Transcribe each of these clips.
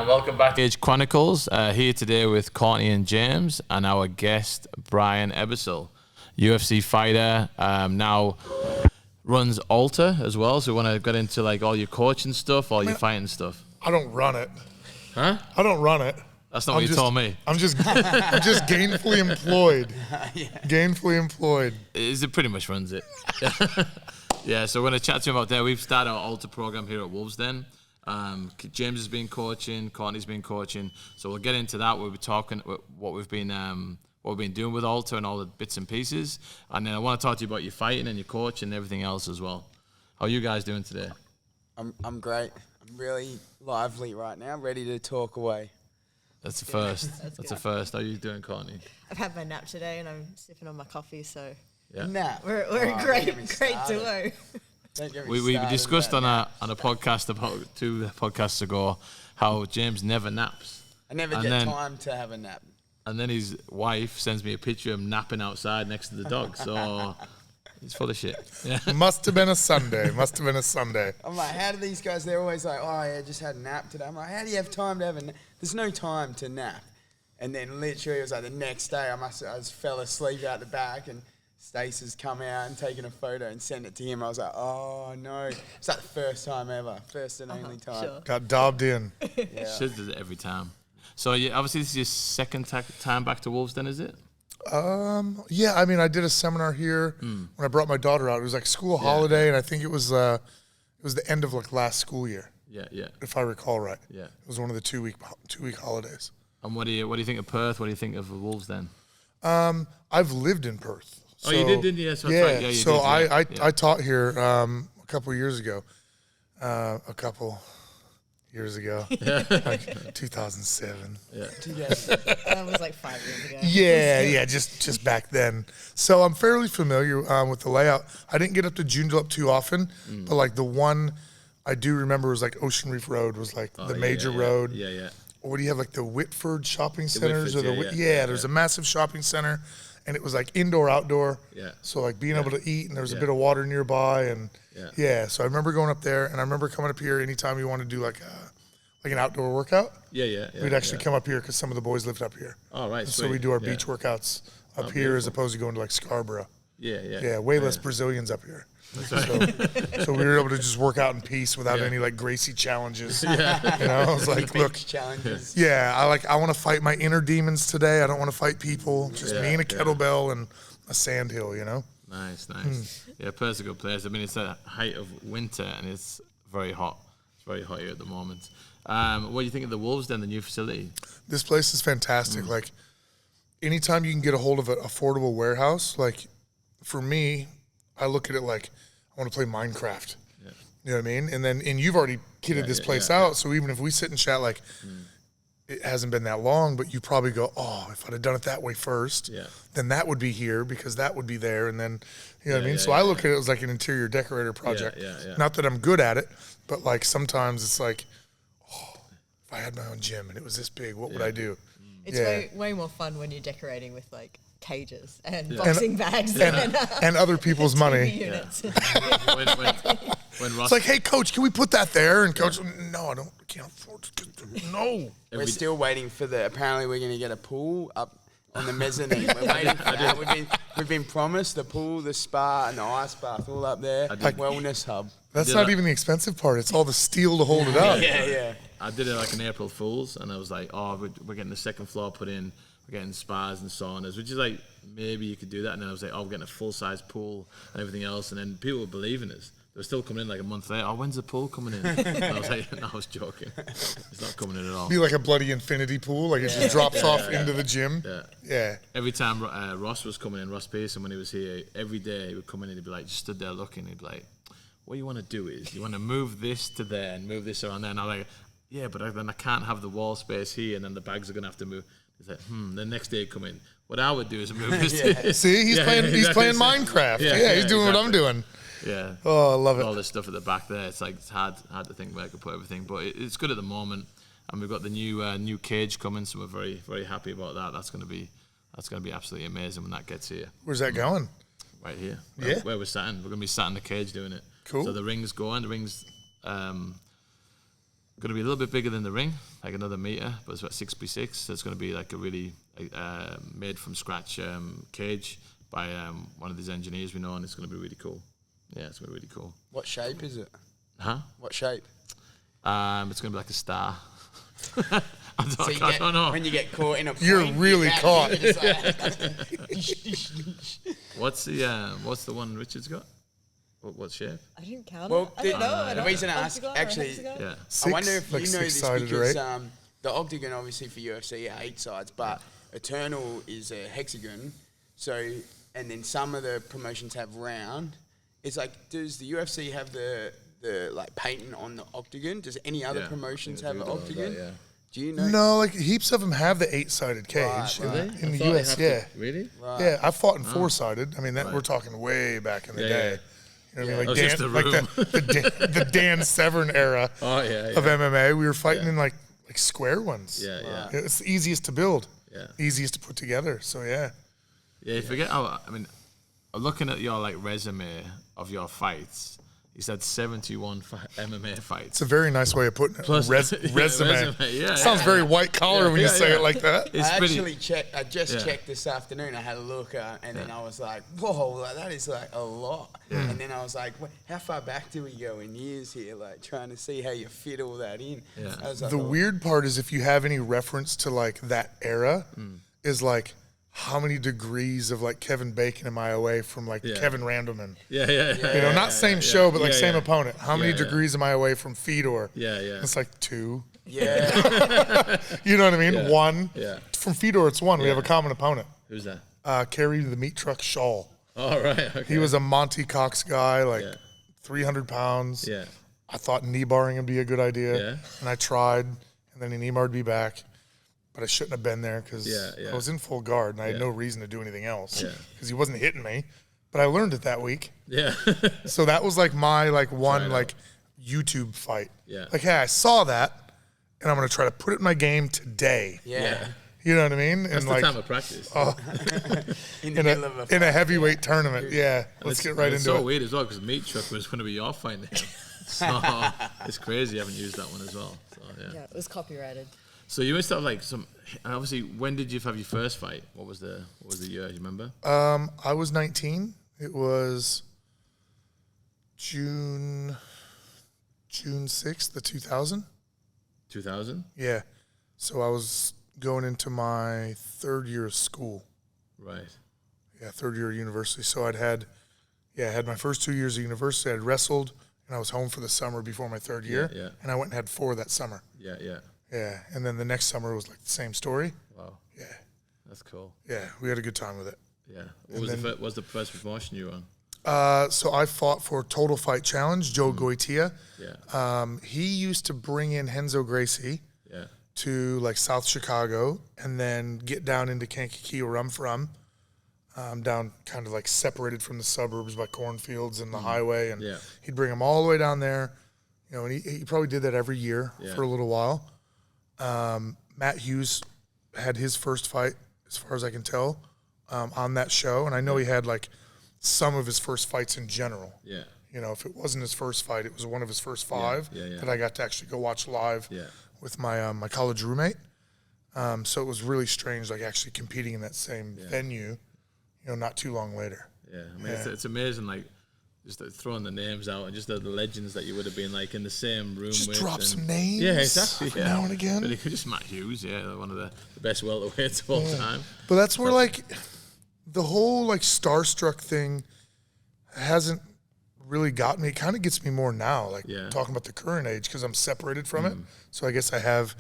And welcome back to Cage Chronicles. Here today with Courtney and James and our guest, Brian Ebersole, UFC fighter, now runs Alta as well. So we want to get into like all your coaching stuff, all your fighting stuff. I don't run it. Huh? I don't run it. That's not what you told me. I'm just gainfully employed. Yeah. Gainfully employed. It pretty much runs it. Yeah, so we're going to chat to you about that. We've started our Alta program here at Wolves Den. James has been coaching, Courtney's been coaching, so we'll get into that. We'll be talking what we've been doing with Alta and all the bits and pieces, and then I want to talk to you about your fighting and your coach and everything else as well. How are you guys doing today? I'm great. I'm really lively right now, ready to talk away. That's the first. That's the first. How are you doing, Courtney? I've had my nap today and I'm sipping on my coffee, so Yeah. Nap. we're a great duo. We discussed on a podcast about 2 podcasts ago how James never naps. I never get time to have a nap. And then his wife sends me a picture of him napping outside next to the dog. So he's full of shit. Yeah. Must have been a Sunday. I'm like, how do these guys, they're always like, oh, yeah, I just had a nap today. I'm like, how do you have time to have a nap? There's no time to nap. And then literally it was like the next day I just fell asleep out the back and Stace has come out and taken a photo and sent it to him. I was like, oh, no. It's like the first time ever. First and only time. Sure. Got dobbed in. Yeah. Should do it every time. So obviously this is your second time back to Wolves then, is it? Yeah, I mean, I did a seminar here when I brought my daughter out. It was like school holiday, and I think it was the end of like last school year. Yeah. If I recall right. Yeah. It was one of the 2-week holidays. And what do you think of Perth? What do you think of the Wolves then? I've lived in Perth. Oh, you did, didn't you? Yes, that's right. Yeah, you so did, I taught here a couple years ago. Like 2007. Yeah. That was like 5 years ago. Yeah, just back then. So I'm fairly familiar with the layout. I didn't get up to Joondalup too often, but like the one I do remember was like Ocean Reef Road was like the major road. Yeah. Or what do you have, like the Whitford shopping centers? Whitfords, There's a massive shopping center, and it was like indoor, outdoor. Yeah. So like being able to eat, and there was a bit of water nearby, and so I remember going up there, and I remember coming up here anytime you want to do like an outdoor workout. Yeah. We'd actually come up here because some of the boys lived up here. Oh, right. So we do our beach workouts up here as opposed to going to like Scarborough. Yeah. Way less Brazilians up here. So we were able to just work out in peace without any like Gracie challenges. Yeah. You know, I was like, look, Challenges. I want to fight my inner demons today. I don't want to fight people. Just me and a kettlebell and a sandhill, you know? Nice. Yeah, Perth's a good place. I mean, it's the height of winter and it's very hot. It's very hot here at the moment. What do you think of the Wolves then, the new facility? This place is fantastic. Like, anytime you can get a hold of an affordable warehouse, like, for me, I look at it like I want to play Minecraft. Yeah. You know what I mean? And you've already kitted this place out. So even if we sit and chat, like, it hasn't been that long, but you probably go, oh, if I'd have done it that way first, then that would be here because that would be there. And then, you know what I mean? So I look at it as like an interior decorator project. Yeah. Not that I'm good at it, but like sometimes it's like, oh, if I had my own gym and it was this big, what would I do? It's way more fun when you're decorating with like cages and boxing bags and other people's money. Units. When Ross, it's like, hey, coach, can we put that there? And coach, no, I can't afford to. No. We're still waiting for apparently we're going to get a pool up on the mezzanine. We're waiting for that. We've been promised the pool, the spa, and the ice bath all up there. Wellness hub. That's not even the expensive part. It's all the steel to hold it up. Yeah. I did it like an April Fool's, and I was like, oh, we're getting the second floor put in. We're getting spas and saunas, which is like, maybe you could do that. And then I was like, oh, we're getting a full-size pool and everything else. And then people were believing us. They were still coming in like a month later. Oh, when's the pool coming in? And I was like, no, I was joking. It's not coming in at all. Be like a bloody infinity pool. Like it just drops off into the gym. Yeah. Every time Ross was coming in, Ross Pearson, when he was here, every day he would come in and he'd be like, just stood there looking. He'd be like, what you want to do is you want to move this to there and move this around there. And I'm like, yeah, but then I can't have the wall space here and then the bags are going to have to move. He's like, the next day he'd come in. What I would do is move this to See, he's playing Minecraft. He's doing what I'm doing. Yeah. Oh, I love it. All this stuff at the back there. It's like it's hard to think where I could put everything, but it's good at the moment. And we've got the new cage coming, so we're very, very happy about that. That's going to be absolutely amazing when that gets here. Where's that going? Right here. Yeah. Where we're sat in. We're going to be sat in the cage doing it. Cool. So the ring's going. The ring's going to be a little bit bigger than the ring, like another meter, but it's about 6x6. So it's going to be like a really made from scratch cage by one of these engineers we know, and it's going to be really cool. Yeah, it's going to be really cool. What shape is it? Huh? What shape? It's going to be like a star. I So don't know. When you get caught in a point, You're really caught. you're just like- What's the one Richard's got? What shape? I didn't count Well, it. I don't know. I the don't reason I know. ask, Octagon or actually, hexagon? Yeah. I wonder if like you know this six-sided, because right? the octagon obviously for UFC are 8 sides, but Eternal is a hexagon. So, and then some of the promotions have round. It's like, does the UFC have the like patent on the octagon? Does any other Yeah. promotions Yeah, have an do know octagon? that, yeah. Do you know? No, like heaps of them have the 8-sided cage Right, in, right. in I the thought they US. have to- Yeah, Really? Right. yeah. I fought in 4-sided. I mean, that Right. we're talking way back in the Yeah, day. yeah. You know what Yeah. I mean? That was Like just Dan, the like the Dan Severn era Oh yeah. of MMA. We were fighting Yeah. in like square ones. Yeah, yeah. It's the easiest to build, Yeah. easiest to put together. So yeah. Yeah, you forget how, I mean, looking at your like resume of your fights, you said 71 MMA fights. It's a very nice way of putting it. Plus- Resume. yeah, Sounds yeah. very white collar when you yeah, say yeah. it like that. It's I pretty, actually checked. I just Yeah. checked this afternoon. I had a look, and then I was like, "Whoa, like, that is like a lot." And then I was like, "How far back do we go in years here? Like trying to see how you fit all that in." Yeah. I was like, The "Oh, weird part is if you have any reference to like that era, Mm. is like how many degrees of like Kevin Bacon am I away from like Yeah. Kevin Randleman? yeah, yeah, You know, not same show, but like Yeah, same yeah. opponent. How many Yeah, yeah. degrees am I away from Fedor? Yeah, yeah. It's like 2. Yeah, You know what I mean? Yeah. 1. Yeah. From Fedor, it's 1. We have a Yeah. common opponent. Who's that? Carry the meat truck Shawl. Oh, right. Okay. He was a Monty Cox guy, like Yeah. 300 pounds. Yeah. I thought knee barring would be a good idea. Yeah. And I tried, and then he knee barred me back. But I shouldn't have been there because Yeah, yeah. I was in full guard and I had Yeah. no reason to do anything else Yeah. because he wasn't hitting me. But I learned it that week. Yeah. So that was like my like one Try it like YouTube fight. Yeah. Like, hey, I saw that, and I'm gonna try to put it in my game today. yeah. You know what I mean? That's And the like time of practice. In the in middle of a a fight, heavyweight tournament. Yeah. Let's get right it's into so it. weird as well because Meat Truck was going to be your fight name. So it's crazy you haven't used that one as well. So, yeah. Yeah, it was copyrighted. So you must have like some. And obviously, when did you have your first fight? What was the year? Do you remember? I was 19. It was June 6th, 2000. 2000. Yeah. So I was going into my 3rd year of school. Right. Yeah, 3rd year of university. So I had my first 2 years of university. I'd wrestled, and I was home for the summer before my 3rd year. yeah. And I went and had 4 that summer. Yeah. Yeah. Yeah. And then the next summer was like the same story. Wow. Yeah. That's cool. Yeah. We had a good time with it. Yeah. What was the first promotion you were on? So I fought for Total Fight Challenge, Joe Goitia. Yeah. He used to bring in Renzo Gracie Yeah. to like South Chicago and then get down into Kankakee where I'm from. Down kind of like separated from the suburbs by cornfields and the highway. And Yeah. he'd bring them all the way down there. You know, and he probably did that every year Yeah. for a little while. Matt Hughes had his first fight, as far as I can tell, on that show. And I know he had like some of his first fights in general. Yeah. You know, if it wasn't his first fight, it was one of his first 5 yeah. that I got to actually go watch live Yeah. with my my college roommate. So it was really strange, like actually competing in that same venue, you know, not too long later. Yeah. I mean, it's amazing, like just throwing the names out and just the legends that you would have been like in the same room Just with. drop and- some names. Yeah, exactly. every Yeah. now and again. But it could just Matt Hughes, yeah, one of the best welterweights of all time. But that's where like the whole like starstruck thing hasn't really got me. It kind of gets me more now, like Yeah. talking about the current age because I'm separated from it. So I guess I have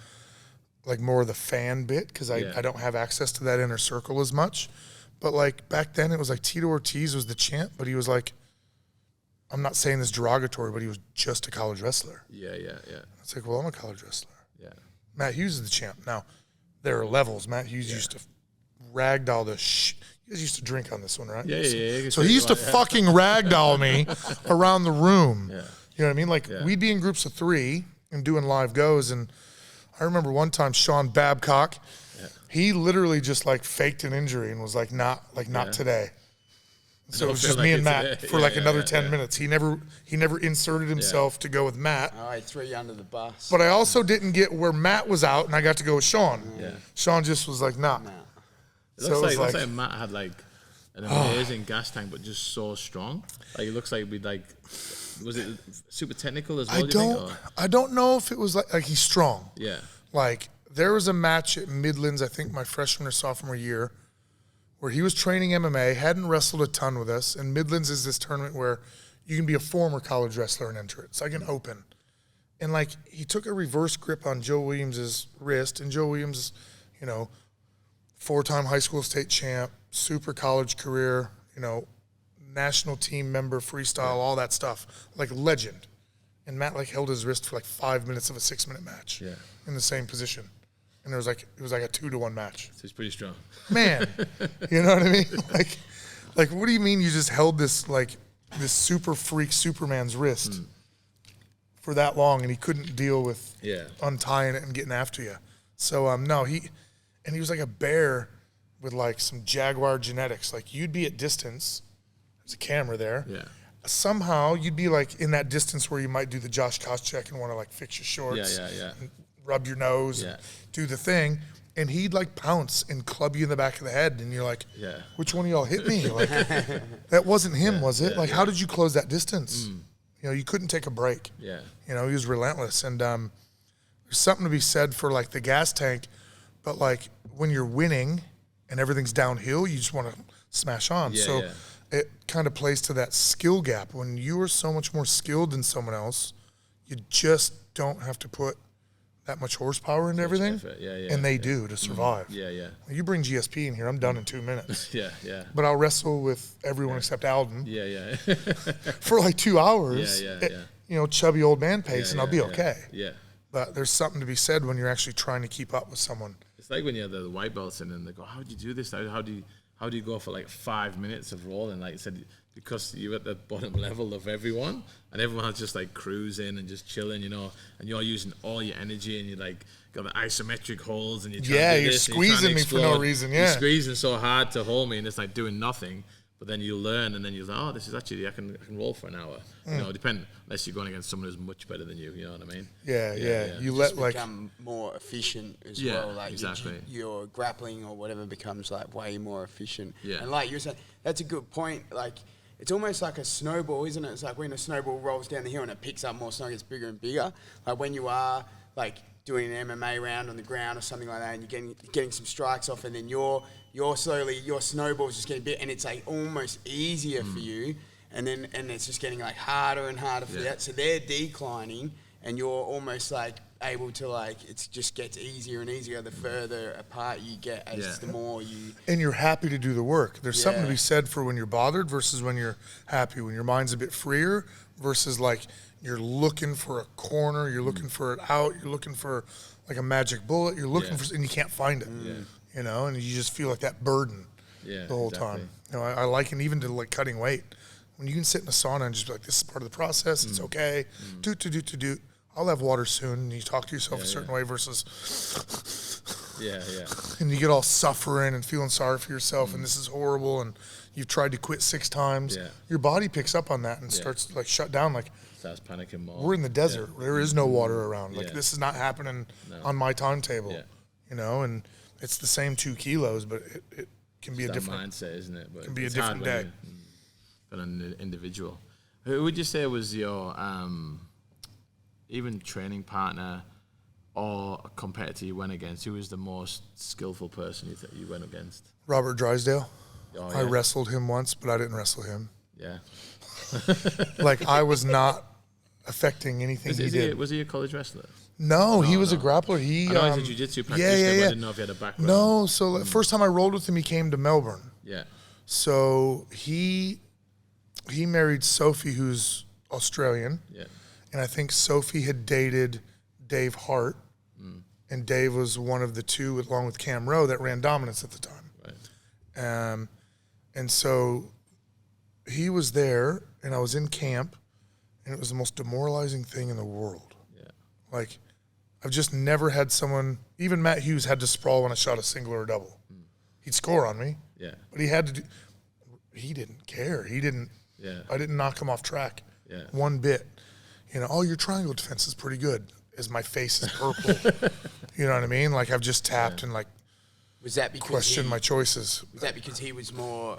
like more of the fan bit because Yeah. I don't have access to that inner circle as much. But like back then it was like Tito Ortiz was the champ, but he was like, I'm not saying this derogatory, but he was just a college wrestler. Yeah. Yeah. Yeah. It's like, well, I'm a college wrestler. Yeah. Matt Hughes is the champ. Now, there are levels. Matt Hughes used to ragdoll the you guys used to drink on this one, right? Yeah. Yeah. So he used to fucking ragdoll me around the room. Yeah. You know what I mean? Like we'd be in groups of 3 and doing live goes. And I remember one time Sean Babcock, he literally just like faked an injury and was like, not today. So it was feel just like me and it's Matt there. for Yeah, like yeah, another yeah, 10 yeah. minutes. He never inserted himself to go with Matt. Oh, he threw you under the bus. But I also didn't get where Matt was out, and I got to go with Sean. Yeah. Sean just was like, nah. It So looks it was looks like- like Matt had like an amazing gas tank, but just so strong. Like it looks like we'd like, was it super technical as well? do you think, or? I don't know if it was like he's strong. Yeah. Like there was a match at Midlands, I think my freshman or sophomore year, where he was training MMA, hadn't wrestled a ton with us, and Midlands is this tournament where you can be a former college wrestler and enter it. It's like an open. And like he took a reverse grip on Joe Williams' wrist, and Joe Williams is, 4-time high school state champ, super college career, national team member, freestyle, all that stuff, like legend. And Matt like held his wrist for like 5 minutes of a 6-minute match in the same position. And it was like a 2-to-1 match. So he's pretty strong. Man, you know what I mean? Like what do you mean you just held this this super freak Superman's wrist for that long and he couldn't deal with untying it and getting after you? So no, he was like a bear with like some jaguar genetics. Like you'd be at distance, there's a camera there. Yeah. Somehow you'd be like in that distance where you might do the Josh Koscheck and want to like fix your shorts. Yeah. And rub your nose and do the thing. And he'd like pounce and club you in the back of the head. And you're like, which one of y'all hit me? Like, that wasn't him, was it? Like, how did you close that distance? You couldn't take a break. Yeah. He was relentless. And there's something to be said for like the gas tank. But like when you're winning and everything's downhill, you just want to smash on. It kind of plays to that skill gap. When you are so much more skilled than someone else, you just don't have to put that much horsepower into everything. And they do to survive. You bring GSP in here, I'm done in 2 minutes. But I'll wrestle with everyone except Alden for like 2 hours at, chubby old man pace, and I'll be okay. But there's something to be said when you're actually trying to keep up with someone. It's like when you have the white belts and then they go, how do you do this? How do you go for like 5 minutes of rolling? Like you said, because you're at the bottom level of everyone, and everyone's just like cruising and just chilling, and you're using all your energy, and you like got the isometric holds, and you're trying to do you're this, squeezing me for no reason. You're squeezing so hard to hold me, and it's like doing nothing. But then you learn, and then you're like, oh, this is actually I can roll for an hour. Unless you're going against someone who's much better than you. You know what I mean? Yeah. You just let become more efficient as well. Like exactly. Your grappling or whatever becomes like way more efficient. Yeah. And like you're saying, that's a good point. Like it's almost like a snowball, isn't it? It's like when a snowball rolls down the hill and it picks up more snow, it gets bigger and bigger. Like when you are like doing an MMA round on the ground or something like that, and you're getting some strikes off, and then you're slowly your snowball's just getting big, and it's like almost easier for you, and it's just getting like harder and harder for that. So they're declining, and you're almost like able to like it just gets easier and easier the further apart you get as the more you. And you're happy to do the work. There's something to be said for when you're bothered versus when you're happy. When your mind's a bit freer versus like you're looking for a corner, you're looking for it out, you're looking for like a magic bullet, you're looking for, and you can't find it. And you just feel like that burden the whole time. I liken even to like cutting weight. When you can sit in a sauna and just be like, this is part of the process, it's okay, do. I'll have water soon, and you talk to yourself a certain way versus and you get all suffering and feeling sorry for yourself, and this is horrible, and you've tried to quit 6 times. Your body picks up on that and starts to like shut down. Like, starts panicking more. we're in the desert. There is no water around. Like this is not happening on my timetable. And it's the same 2 kilos, but it can be a different mindset, isn't it? But can be a different day. But an individual. Who would you say was your even training partner or a competitor you went against? Who was the most skillful person you went against? Robert Drysdale. Oh, I wrestled him once, but I didn't wrestle him. Yeah. Like I was not affecting anything he did. Was he a college wrestler? No, he was a grappler. I know he's a jiu-jitsu practitioner, but I didn't know if he had a background. No, so the first time I rolled with him, he came to Melbourne. Yeah. So he married Sophie, who's Australian. Yeah. And I think Sophie had dated Dave Hart, and Dave was one of the 2, along with Cam Rowe, that ran Dominance at the time. Right. And so he was there, and I was in camp, and it was the most demoralizing thing in the world. Yeah. Like, I've just never had someone, even Matt Hughes had to sprawl when I shot a single or a double. He'd score on me. Yeah. But he had to do, he didn't care. He didn't. Yeah. I didn't knock him off track. Yeah. One bit. You know, oh, your triangle defense is pretty good. As my face is purple. You know what I mean? Like I've just tapped and like Was that because questioned my choices. Was that because he was more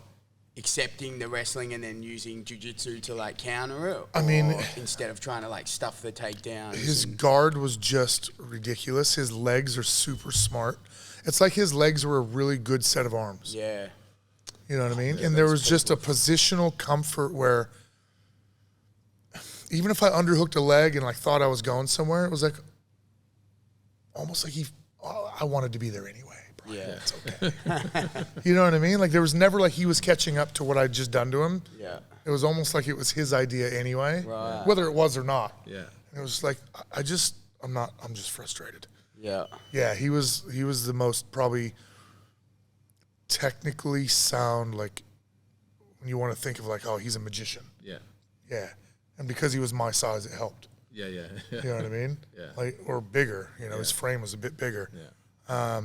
accepting the wrestling and then using jiu-jitsu to like counter it? I mean, or instead of trying to like stuff the takedowns. His guard was just ridiculous. His legs are super smart. It's like his legs were a really good set of arms. Yeah. You know what I mean? And there was just a positional comfort where even if I underhooked a leg and like thought I was going somewhere, it was like almost like I wanted to be there anyway. Brian. Yeah. It's okay. You know what I mean? Like there was never like he was catching up to what I'd just done to him. Yeah. It was almost like it was his idea anyway, Right. whether it was or not. Yeah. And it was like I'm just frustrated. Yeah. Yeah, he was the most probably technically sound, like when you want to think of like, oh, he's a magician. Yeah. Yeah. And because he was my size, it helped. Yeah. Yeah. You know what I mean? Yeah. Like, or bigger, you know, his frame was a bit bigger. Yeah.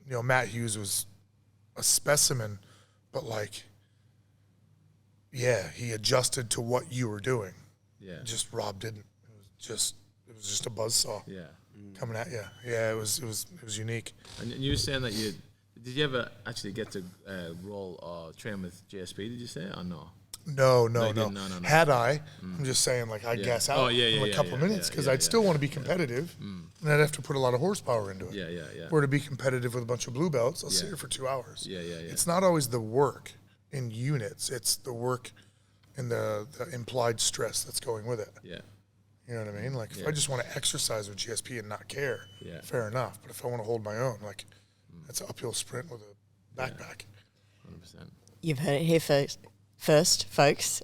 You know, Matt Hughes was a specimen, but like, yeah, he adjusted to what you were doing. Yeah. Just Rob didn't. It was just a buzzsaw. Yeah. Coming at you. Yeah, it was unique. And you were saying that did you ever actually get to roll or train with GSP? Did you say or no? No. No. Had I, I'm just saying, like, I'd gas out in a couple minutes because I'd still want to be competitive, and I'd have to put a lot of horsepower into it. Yeah. Or to be competitive with a bunch of blue belts, I'll sit here for 2 hours. Yeah. It's not always the work in units; it's the work and the implied stress that's going with it. Yeah. You know what I mean? Like, if I just want to exercise with GSP and not care, fair enough. But if I want to hold my own, like, that's an uphill sprint with a backpack. 100%. You've heard it here first, folks.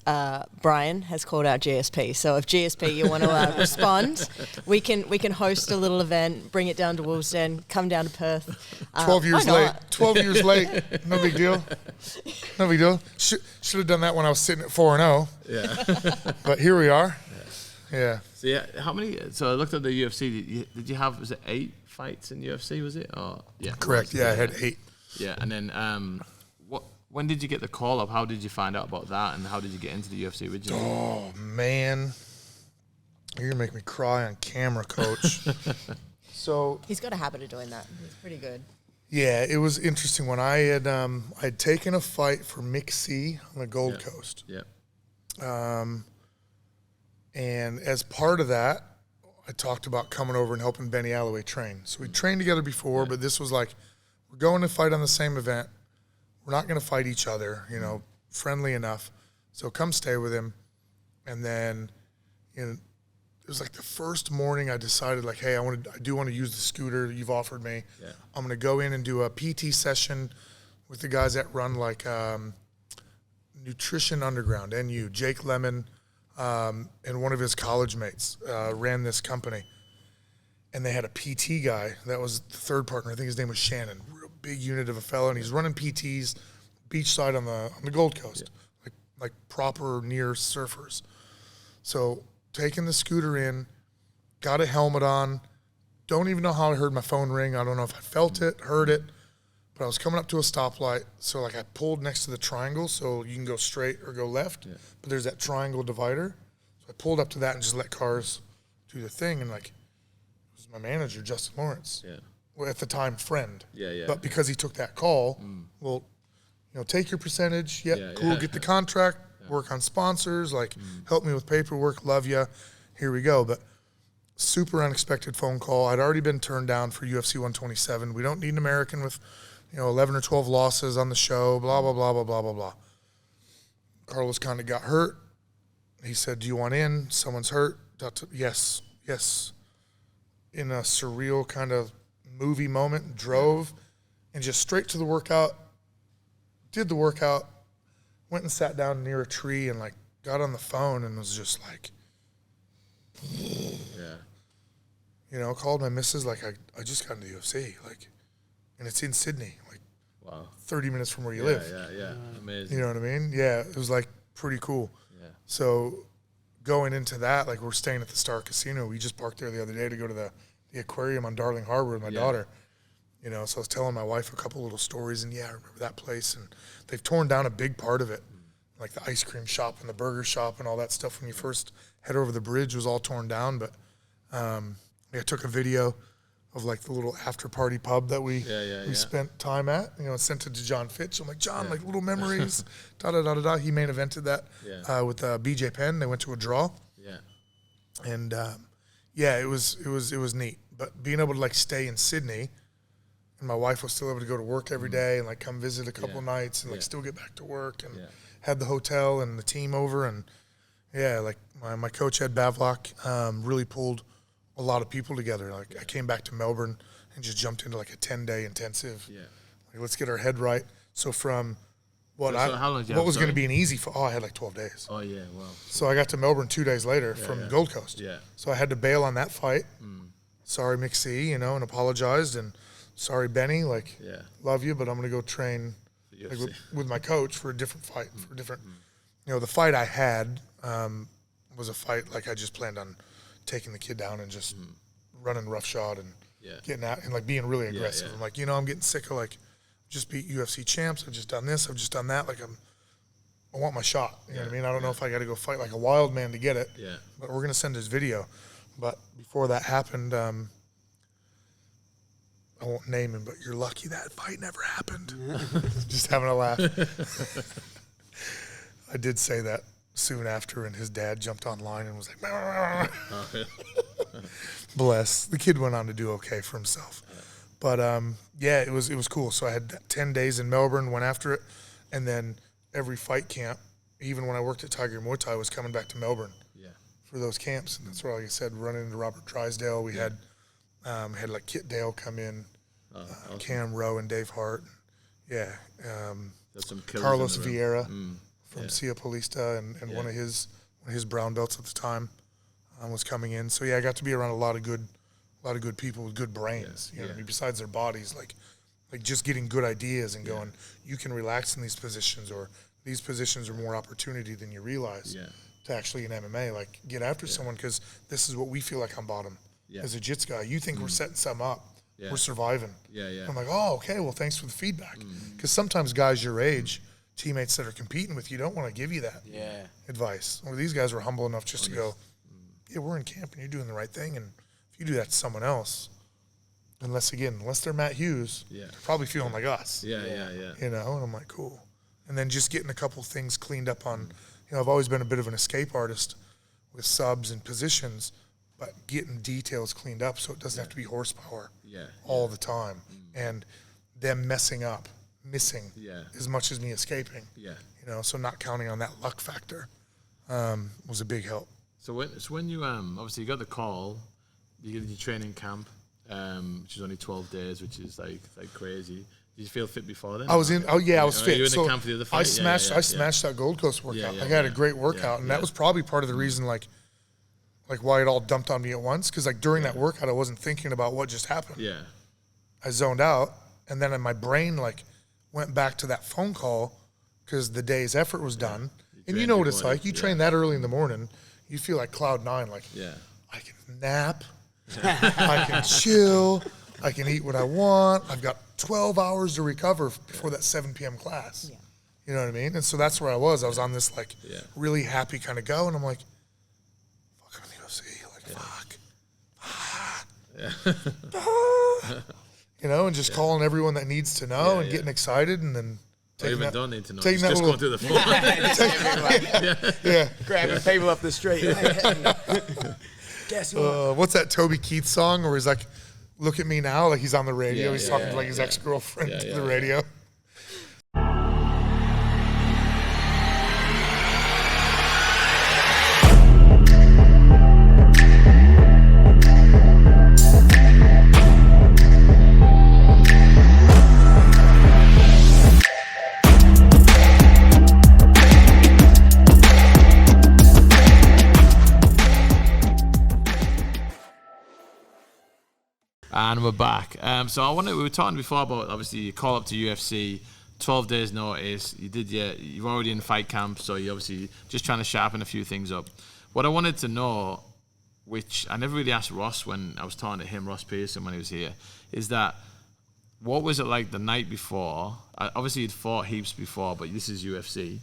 Brian has called out GSP. So if GSP you want to respond, we can host a little event, bring it down to Wolvesden, come down to Perth. 12 years late. 12 years late. No big deal. No big deal. Should have done that when I was sitting at 4-0. Yeah. But here we are. Yeah. So how many? So I looked at the UFC. Did you have, was it 8 fights in UFC? Was it? Or yeah. Correct. Yeah, I had 8. Yeah, and then when did you get the call up? How did you find out about that, and how did you get into the UFC originally? Oh man, you're gonna make me cry on camera, Coach. So He's got a habit of doing that. He's pretty good. yeah, it was interesting when I had I'd taken a fight for Mick C on the Gold Coast. Yeah. And as part of that, I talked about coming over and helping Benny Alloway train. So we trained together before, but this was like, we're going to fight on the same event. We're not going to fight each other, you know, friendly enough. So come stay with him. And then, you know, it was like the first morning I decided, like, hey, I do want to use the scooter that you've offered me. Yeah. I'm going to go in and do a PT session with the guys that run like Nutrition Underground, NU, Jake Lemon, and one of his college mates ran this company. And they had a PT guy that was the third partner. I think his name was Shannon. Real big unit of a fellow, and he's running PTs beachside on the Gold Coast, like proper near surfers. So taking the scooter in, got a helmet on. Don't even know how I heard my phone ring. I don't know if I felt it, heard it, but I was coming up to a stoplight. So like I pulled next to the triangle, so you can go straight or go left. Yeah. But there's that triangle divider. So I pulled up to that and just let cars do the thing, and like, my manager, Justin Lawrence, well, at the time, friend. Yeah. But because he took that call, well, you know, take your percentage. Cool. Get the contract. Work on sponsors. Like, help me with paperwork. Love you. Here we go. But super unexpected phone call. I'd already been turned down for UFC 127. We don't need an American with, 11 or 12 losses on the show. Blah blah blah blah blah blah blah. Carlos kind of got hurt. He said, "Do you want in? Someone's hurt." Yes. In a surreal kind of movie moment, drove and just straight to the workout, did the workout, went and sat down near a tree and like got on the phone and was just like, called my missus, like I just got into the UFC, like, and it's in Sydney, like, wow, 30 minutes from where you live. Yeah, amazing. You know what I mean? Yeah, it was like pretty cool. Yeah. So going into that, like we're staying at the Star Casino. We just parked there the other day to go to the aquarium on Darling Harbor with my daughter. So I was telling my wife a couple little stories, and I remember that place. And they've torn down a big part of it. like the ice cream shop and the burger shop and all that stuff when you first head over the bridge was all torn down. But I took a video of like the little after party pub that we spent time at, sent it to John Fitch. I'm like, John, like little memories, da-da-da-da-da. He main evented that with BJ Penn. They went to a draw. Yeah. And it was neat. But being able to like stay in Sydney, and my wife was still able to go to work every day and like come visit a couple nights and like still get back to work, and had the hotel and the team over, and like my coach Ed Bavlock really pulled a lot of people together. Like I came back to Melbourne and just jumped into like a 10-day intensive. Yeah. Like, let's get our head right. So from what was going to be an easy I had like 12 days. Oh yeah, wow. So I got to Melbourne 2 days later from Gold Coast. Yeah. So I had to bail on that fight. Sorry, McC, and apologized, and sorry, Benny, like love you, but I'm going to go train like, with my coach for a different fight, for a different, the fight I had was a fight like I just planned on taking the kid down and just running roughshod and getting out and like being really aggressive. I'm like, I'm getting sick of like just beat UFC champs. I've just done this. I've just done that. Like I want my shot. You know what I mean? I don't know if I got to go fight like a wild man to get it. Yeah. But we're gonna send this video. But before that happened, I won't name him, but you're lucky that fight never happened. Just having a laugh. I did say that soon after, and his dad jumped online and was like, bless. The kid went on to do okay for himself. But it was cool. So I had 10 days in Melbourne, went after it, and then every fight camp, even when I worked at Tiger Muay Thai, I was coming back to Melbourne for those camps. And that's where, like I said, running into Robert Drysdale. We had like Kit Dale come in, awesome. Cam Rowe and Dave Hart. Yeah. Carlos Vieira from Cia Polista and one of his brown belts at the time was coming in. So I got to be around a lot of good people with good brains. You know what I mean? Besides their bodies, like just getting good ideas and going, you can relax in these positions, or these positions are more opportunity than you realize. To actually in MMA, like get after someone, because this is what we feel like on bottom as a jits guy. You think we're setting something up, we're surviving. I'm like, oh, okay, well, thanks for the feedback. Because sometimes guys your age, teammates that are competing with you, don't want to give you that advice. Or these guys were humble enough just to go, we're in camp and you're doing the right thing. And if you do that to someone else, unless they're Matt Hughes, they're probably feeling like us. And I'm like, cool. And then just getting a couple things cleaned up on, I've always been a bit of an escape artist with subs and positions, but getting details cleaned up so it doesn't have to be horsepower all the time. And them missing as much as me escaping. So not counting on that luck factor was a big help. So when you obviously you got the call, you get your training camp, which is only 12 days, which is like crazy. Did you feel fit before then? I was in. Oh yeah, I was fit. You were in the camp for the other fight? I smashed that Gold Coast workout. I had a great workout, and that was probably part of the reason, like why it all dumped on me at once. Because like during that workout, I wasn't thinking about what just happened. I zoned out, and then in my brain like went back to that phone call because the day's effort was done. And you know what it's like. You train that early in the morning, you feel like cloud nine. Like I can nap, I can chill, I can eat what I want. I've got 12 hours to recover before that 7 p.m. class. You know what I mean? And so that's where I was. I was on this like really happy kind of go, and I'm like, fuck, I'm in the UFC. Like, fuck. And just calling everyone that needs to know and getting excited, and then don't need to know. Just going through the phone. Grabbing people up the street. Guess what? What's that Toby Keith song where he's like, look at me now, like he's on the radio. He's talking to like his ex-girlfriend to the radio. And we're back. So we were talking before about obviously you call up to UFC, 12 days notice. You're already in fight camp, so you're obviously just trying to sharpen a few things up. What I wanted to know, which I never really asked Ross when I was talking to him, Ross Pearson, when he was here, is that what was it like the night before? Obviously you'd fought heaps before, but this is UFC.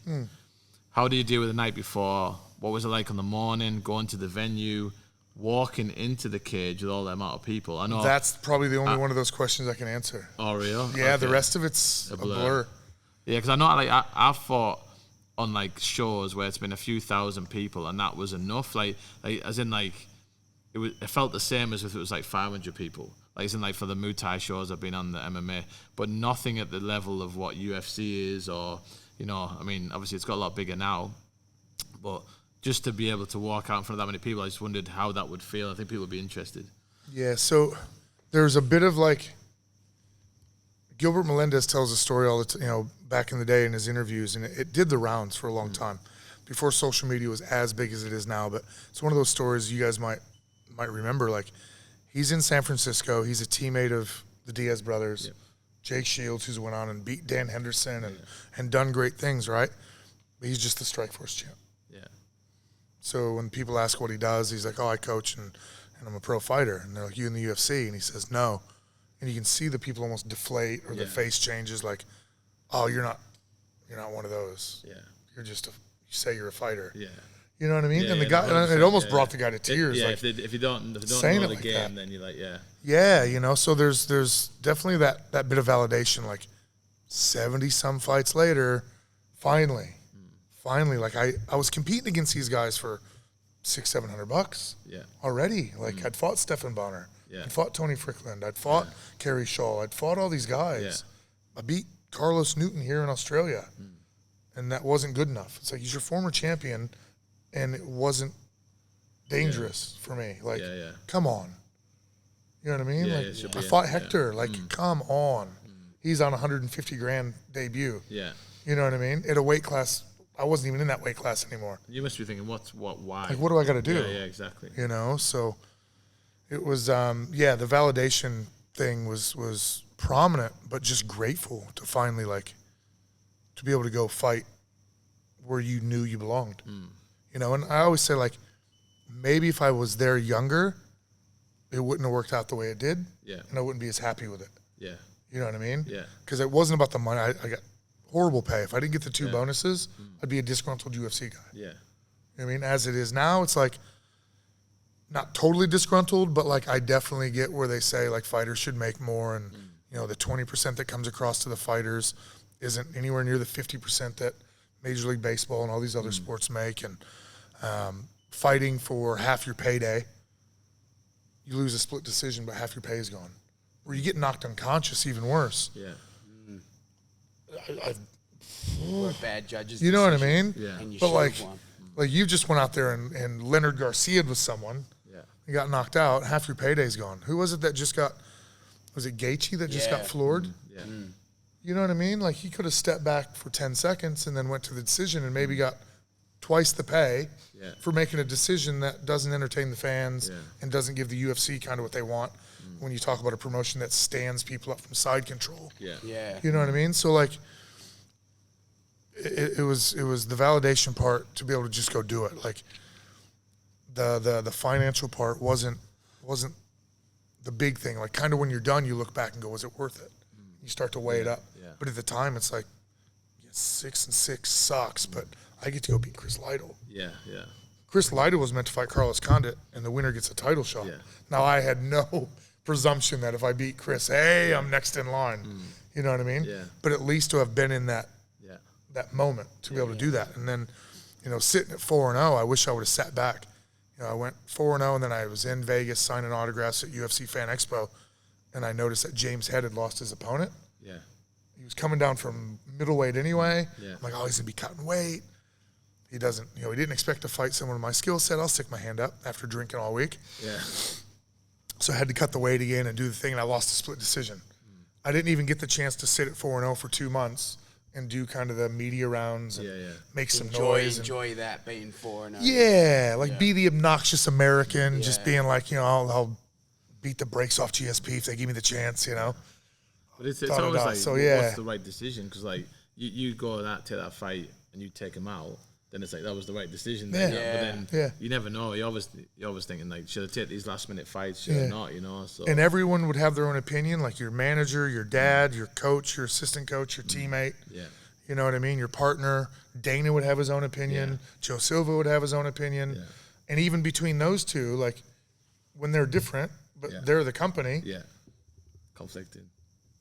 how do you deal with the night before? What was it like on the morning, going to the venue, walking into the cage with all that amount of people? I know That's probably the only one of those questions I can answer. Oh, real? Yeah, the Okay. rest of it's a blur. Yeah, because I know, like, I fought on like shows where it's been a few thousand people, and that was enough. Like as in, like, it felt the same as if it was like 500 people. Like, as in, like, for the Muay Thai shows I've been on, the MMA, but nothing at the level of what UFC is, or, you know, I mean, obviously it's got a lot bigger now, but just to be able to walk out in front of that many people, I just wondered how that would feel. I think people would be interested. Yeah, so there's a bit of like, Gilbert Melendez tells a story all the time, you know, back in the day in his interviews, and it did the rounds for a long time before social media was as big as it is now. But it's one of those stories you guys might remember. Like, he's in San Francisco. He's a teammate of the Diaz brothers, Yep. Jake Shields, who's went on and beat Dan Henderson and done great things, right? But he's just the Strikeforce champ. Yeah. So when people ask what he does, he's like, oh, I coach and I'm a pro fighter. And they're like, you in the UFC? And he says, no. And you can see the people almost deflate, or their face changes, like, oh, you're not one of those. Yeah. You're just you say you're a fighter. Yeah. You know what I mean? Yeah, and the yeah, guy, and it 100%, almost yeah, brought yeah. the guy to tears. Yeah, like, if you don't saying know it the like game, that. then you're like, yeah. Yeah, you know, so there's definitely that bit of validation, like 70 some fights later, finally, like I was competing against these guys for $600-700 Yeah. already. Like, I'd fought Stephan Bonner. Yeah. I'd fought Tony Frickland. I'd fought Kerry Shaw. I'd fought all these guys. I beat Carlos Newton here in Australia, and that wasn't good enough. It's like, he's your former champion, and it wasn't dangerous for me. Like, come on. You know what I mean? Yeah, like, it should I be, fought yeah. Hector. Like, come on. He's on $150,000 debut. Yeah. You know what I mean? At a weight class, I wasn't even in that weight class anymore. You must be thinking, why? Like, what do I got to do? Yeah, exactly. You know, so it was, the validation thing was prominent, but just grateful to finally, like, to be able to go fight where you knew you belonged. You know, and I always say, like, maybe if I was there younger, it wouldn't have worked out the way it did. Yeah. And I wouldn't be as happy with it. Yeah. You know what I mean? Yeah. Because it wasn't about the money. I got horrible pay. If I didn't get the 2 bonuses, I'd be a disgruntled UFC guy. Yeah. You know what I mean? As it is now, it's like, not totally disgruntled, but like, I definitely get where they say, like, fighters should make more, and you know, the 20% that comes across to the fighters isn't anywhere near the 50% that Major League Baseball and all these other sports make. And fighting for half your payday, you lose a split decision, but half your pay is gone. Or you get knocked unconscious, even worse. Yeah. Or bad judges. You know what I decision, mean? Yeah. And you But should've like, won. like you just went out there and Leonard Garcia'd with someone. Yeah. You got knocked out. Half your payday's gone. Who was it that just got? Was it Gaethje that just got Yeah. floored? Yeah. You know what I mean? Like, he could have stepped back for 10 seconds and then went to the decision and maybe got twice the pay Yeah. for making a decision that doesn't entertain the fans Yeah. and doesn't give the UFC kind of what they want when you talk about a promotion that stands people up from side control. Yeah. Yeah. You know what I mean? So, like, it was the validation part to be able to just go do it. Like, the financial part wasn't the big thing. Like, kind of when you're done, you look back and go, was it worth it? You start to weigh it up. Yeah. But at the time, it's like, 6-6 sucks, but I get to go beat Chris Lytle. Yeah. Yeah. Chris Lytle was meant to fight Carlos Condit, and the winner gets a title shot. Yeah. Now, I had no presumption that if I beat Chris, hey, I'm next in line. You know what I mean? Yeah. But at least to have been in that moment to be able to do that. And then, you know, sitting at 4-0, I wish I would have sat back. You know, I went 4-0, and then I was in Vegas signing autographs at UFC Fan Expo, and I noticed that James Head had lost his opponent. Yeah. He was coming down from middleweight anyway. Yeah. I'm like, oh, he's going to be cutting weight. He doesn't, you know, he didn't expect to fight someone with my skill set. I'll stick my hand up after drinking all week. Yeah. So I had to cut the weight again and do the thing, and I lost a split decision. I didn't even get the chance to sit at 4-0 for 2 months and do kind of the media rounds and make some noise. Enjoy that being 4-0. Yeah, like be the obnoxious American, just being like, you know, I'll beat the brakes off GSP if they give me the chance, you know. But it's always like, So, yeah. what's the right decision? Because, like, you go take that fight and you take him out, then it's like, that was the right decision. Then, Yeah. But then you never know. You're always thinking, like, should I take these last-minute fights? Should I not, you know? So. And everyone would have their own opinion, like your manager, your dad, your coach, your assistant coach, your teammate. Yeah. You know what I mean? Your partner, Dana would have his own opinion. Joe Silva would have his own opinion. Yeah. And even between those two, like when they're different, but they're the company. Yeah. Conflicting.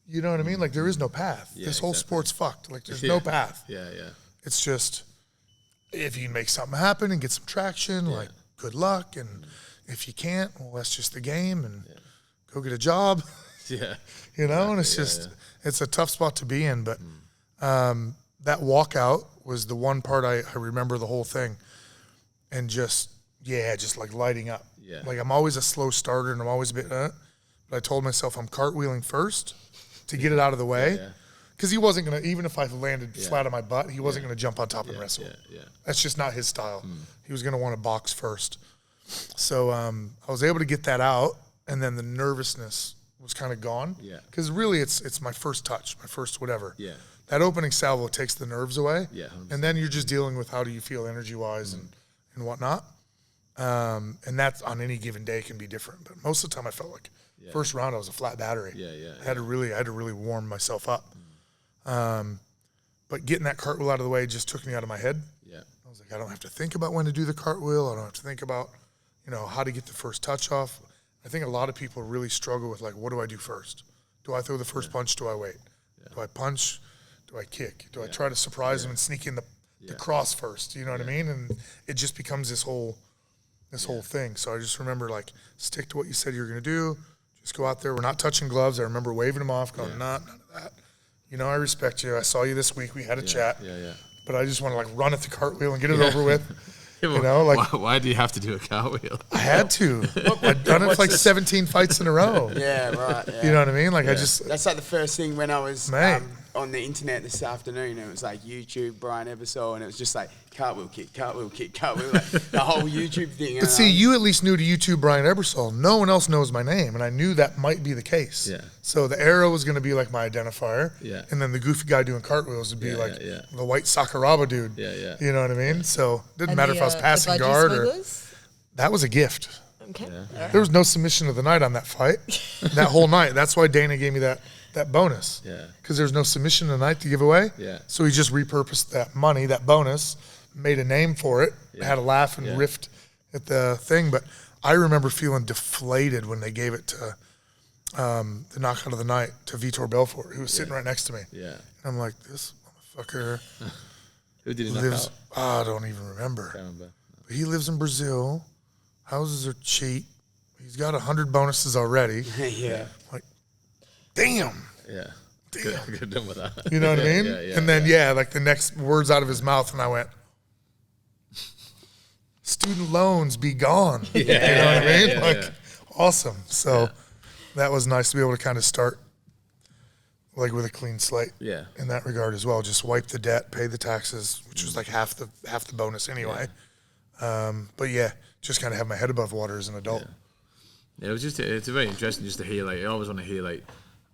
You know what I mean? Like there is no path. Yeah, this whole exactly. sport's fucked. Like there's no path. Yeah, yeah. It's just if you can make something happen and get some traction, like good luck. And if you can't, well, that's just the game and go get a job. Yeah. You know, and it's just it's a tough spot to be in. But that walkout was the one part I remember the whole thing. And just like lighting up. Yeah. Like I'm always a slow starter and I'm always a bit but I told myself I'm cartwheeling first to get it out of the way. Yeah. Because he wasn't going to, even if I landed flat on my butt, he wasn't going to jump on top and wrestle. Yeah. That's just not his style. He was going to want to box first. So I was able to get that out, and then the nervousness was kind of gone. Yeah. Because really it's my first touch, my first whatever. Yeah. That opening salvo takes the nerves away. Yeah, 100%. And then you're just dealing with how do you feel energy-wise and whatnot. And that's on any given day can be different. But most of the time I felt like first round I was a flat battery. I had to really warm myself up. But getting that cartwheel out of the way just took me out of my head. Yeah. I was like, I don't have to think about when to do the cartwheel. I don't have to think about, how to get the first touch off. I think a lot of people really struggle with like, what do I do first? Do I throw the first punch? Do I wait? Do I punch? Do I kick? Do I try to surprise them and sneak in the cross first? You know what I mean? And it just becomes this whole thing. So I just remember like, stick to what you said you were going to do. Just go out there. We're not touching gloves. I remember waving them off, going, none of that. I respect you. I saw you this week. We had a chat. Yeah. But I just want to like run at the cartwheel and get it over with. Why do you have to do a cartwheel? I had to. I'd done it for like 17 fights in a row. Yeah, right. Yeah. You know what I mean? Like I just. That's like the first thing when I was on the internet this afternoon. It was like YouTube, Brian Ebersole, and it was just like cartwheel kick, like the whole YouTube thing. But see, you at least knew to YouTube Brian Ebersole. No one else knows my name, and I knew that might be the case. Yeah. So the arrow was going to be like my identifier. Yeah. And then the goofy guy doing cartwheels would be the white Sakuraba dude. Yeah. You know what I mean? So it didn't And matter the, if I was the passing budgie guard smugglers? that was a gift. Okay. There was no submission of the night on that fight, that whole night. That's why Dana gave me that bonus. Yeah. Because there's no submission of the night to give away. Yeah. So he just repurposed that money, that bonus, made a name for it, had a laugh and riffed at the thing. But I remember feeling deflated when they gave it to the knockout of the night to Vitor Belfort, who was sitting right next to me. Yeah. And I'm like, this motherfucker Who did he knock lives. out? I don't even remember. Can't remember. But he lives in Brazil. Houses are cheap. He's got 100 bonuses already. yeah. Like, damn. Yeah. Damn. Good done with that. You know what I mean? Yeah, and then, like the next words out of his mouth, and I went, student loans be gone. You know what I mean? Awesome. So that was nice to be able to kind of start like with a clean slate in that regard as well. Just wipe the debt, pay the taxes, which was like half the bonus anyway. But just kind of have my head above water as an adult. Yeah, it's very interesting just to hear, like, I always want to hear, like,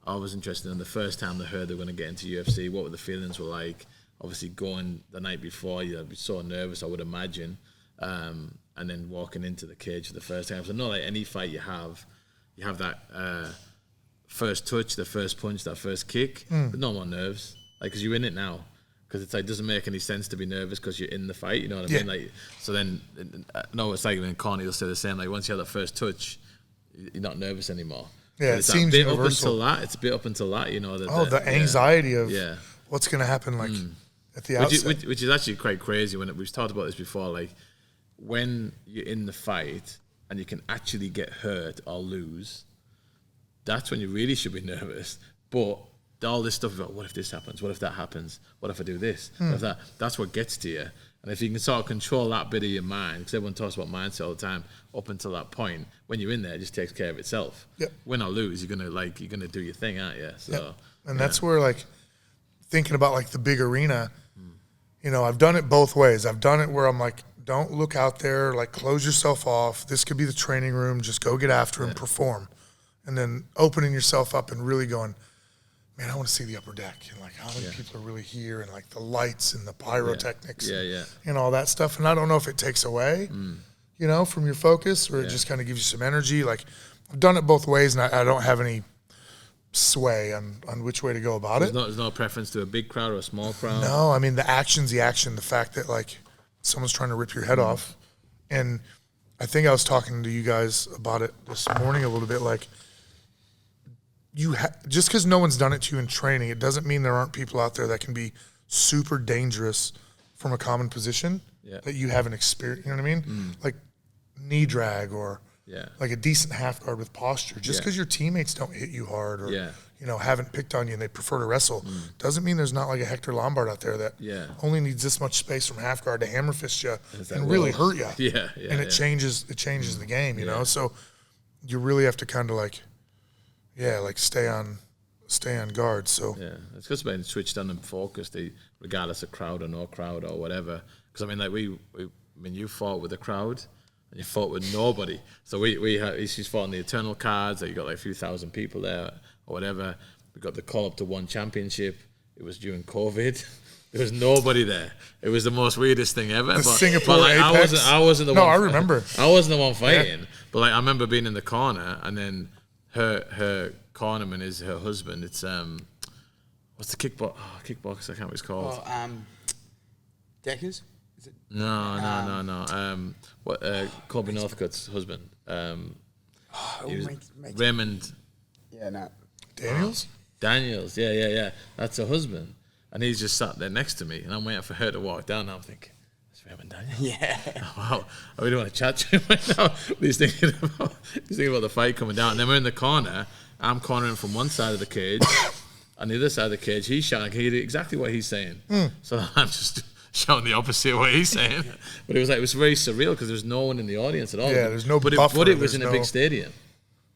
I was interested in the first time they heard they were going to get into UFC, what were the feelings were like. Obviously going the night before, you'd be so nervous, I would imagine, and then walking into the cage for the first time. So not like any fight you have that first touch, the first punch, that first kick, but no more nerves, like, because you're in it now. Because it's like, doesn't make any sense to be nervous because you're in the fight, you know what I mean? Like, so then, no, it's like when Connie will say the same, like, once you have that first touch, you're not nervous anymore. Yeah, it seems universal. It's a bit up until that, you know. The anxiety of what's going to happen, like, at the outset. Which is actually quite crazy. We've talked about this before, like, when you're in the fight and you can actually get hurt or lose, that's when you really should be nervous. But all this stuff about what if this happens, what if that happens, what if I do this, what if that's what gets to you. And if you can sort of control that bit of your mind, because everyone talks about mindset all the time, up until that point, when you're in there, it just takes care of itself. Win or lose, you're gonna do your thing, aren't you? So, and that's where, like, thinking about like the big arena, you know, I've done it both ways. I've done it where I'm like, don't look out there, like, close yourself off. This could be the training room. Just go get after and perform. And then opening yourself up and really going, man, I want to see the upper deck, and like how many people are really here, and like the lights and the pyrotechnics and all that stuff. And I don't know if it takes away, you know, from your focus, or it just kind of gives you some energy. Like, I've done it both ways, and I don't have any sway on which way to go about it. There's no preference to a big crowd or a small crowd. No, I mean the action's the action. The fact that like someone's trying to rip your head off, and I think I was talking to you guys about it this morning a little bit. Like just because no one's done it to you in training, it doesn't mean there aren't people out there that can be super dangerous from a common position that you haven't experienced. You know what I mean? Like knee drag or like a decent half guard with posture. Just because your teammates don't hit you hard or you know haven't picked on you and they prefer to wrestle doesn't mean there's not like a Hector Lombard out there that only needs this much space from half guard to hammer fist you and really hurt you. And it changes the game. You know, so you really have to kind of like stay on guard. So it's just been switched on and focused, regardless of crowd or no crowd or whatever. Because I mean, like you fought with a crowd. And you fought with nobody. So she's fought on the Eternal cards. That you got like a few thousand people there or whatever. We got the call up to one championship. It was during COVID. There was nobody there. It was the most weirdest thing ever. Singapore like, Apex. I wasn't the one. No, I remember. I wasn't the one fighting. But like I remember being in the corner, and then her cornerman is her husband. It's what's the kickbox? Kickbox. I can't remember what it's called. Deckers. No. Colby Northcutt's husband. Raymond. Yeah, no. Daniels. Yeah. That's her husband, and he's just sat there next to me, and I'm waiting for her to walk down. And I'm thinking, it's Raymond Daniels. Yeah. Oh, wow. I really want to chat to him right now. He's thinking about the fight coming down, and then we're in the corner. I'm cornering from one side of the cage, on the other side of the cage, he's shouting. I can hear exactly what he's saying. So I'm just shouting the opposite of what he's saying. But it was very surreal because there was no one in the audience at all. Yeah, there's no buffer. But it was in a big stadium.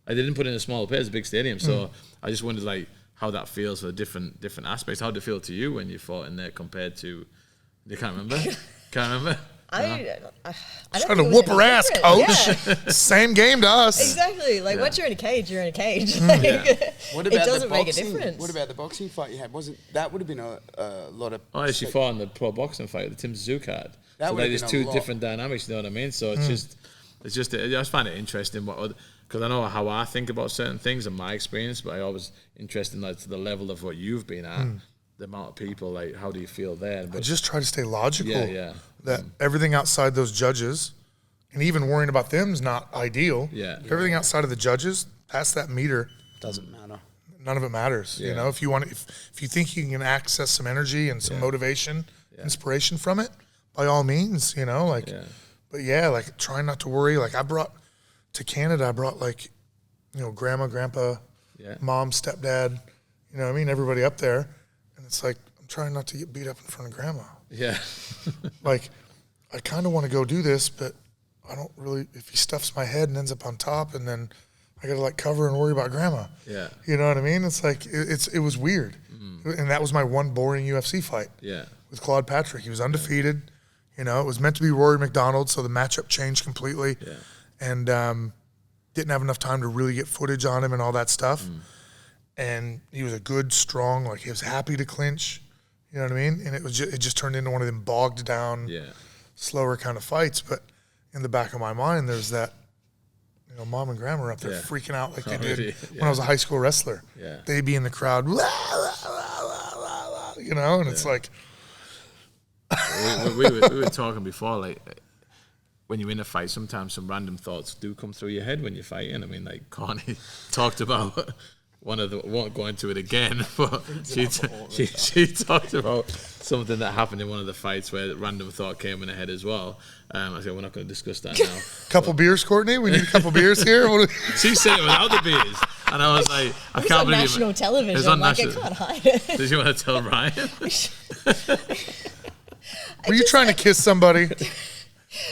I didn't put it in a smaller place, a big stadium. So I just wondered like how that feels for different aspects. How did it feel to you when you fought in there compared to? You can't remember? Can't remember? I trying to whoop her ass, coach. Yeah. Same game to us. Exactly. Like once you're in a cage, you're in a cage. Like, what about it doesn't the boxing, make a difference. What about the boxing fight you had? That would have been a lot of. I actually fought in the pro boxing fight, the Tim Zoo card. So like there's two different dynamics. You know what I mean? So it's just I just find it interesting because I know how I think about certain things and my experience, but I always interested in like to the level of what you've been at. The amount of people, like, how do you feel there? But I just try to stay logical. Yeah. That everything outside those judges, and even worrying about them is not ideal. Yeah. Everything outside of the judges, past that meter, doesn't matter. None of it matters. You know, if you think you can access some energy and some motivation, inspiration from it, by all means, you know, like. But like trying not to worry. Like I brought like, you know, grandma, grandpa, mom, stepdad, you know what I mean, everybody up there. And it's like, I'm trying not to get beat up in front of grandma. Yeah. Like, I kind of want to go do this, but I don't really, if he stuffs my head and ends up on top, and then I got to like cover and worry about grandma. Yeah. You know what I mean? It's like, it was weird. And that was my one boring UFC fight. Yeah. With Claude Patrick. He was undefeated. You know, it was meant to be Rory McDonald, so the matchup changed completely. Yeah. And didn't have enough time to really get footage on him and all that stuff. And he was a good, strong, like he was happy to clinch, you know what I mean? And it just turned into one of them bogged down, slower kind of fights. But in the back of my mind, there's that, you know, mom and grandma were up there freaking out like they did when I was a high school wrestler. Yeah. They'd be in the crowd, you know, and it's like. we were talking before, like, when you're in a fight, sometimes some random thoughts do come through your head when you're fighting. I mean, like Connie talked about. Won't go into it again, but she talked about something that happened in one of the fights where a random thought came in her head as well. I said, we're not going to discuss that now. Couple beers, Courtney? We need a couple beers here? She said it without the beers. And I was like, I can't believe it. It was on national television. It was on like, national. I can't hide it. Did you want to tell Ryan? Were you trying to kiss somebody?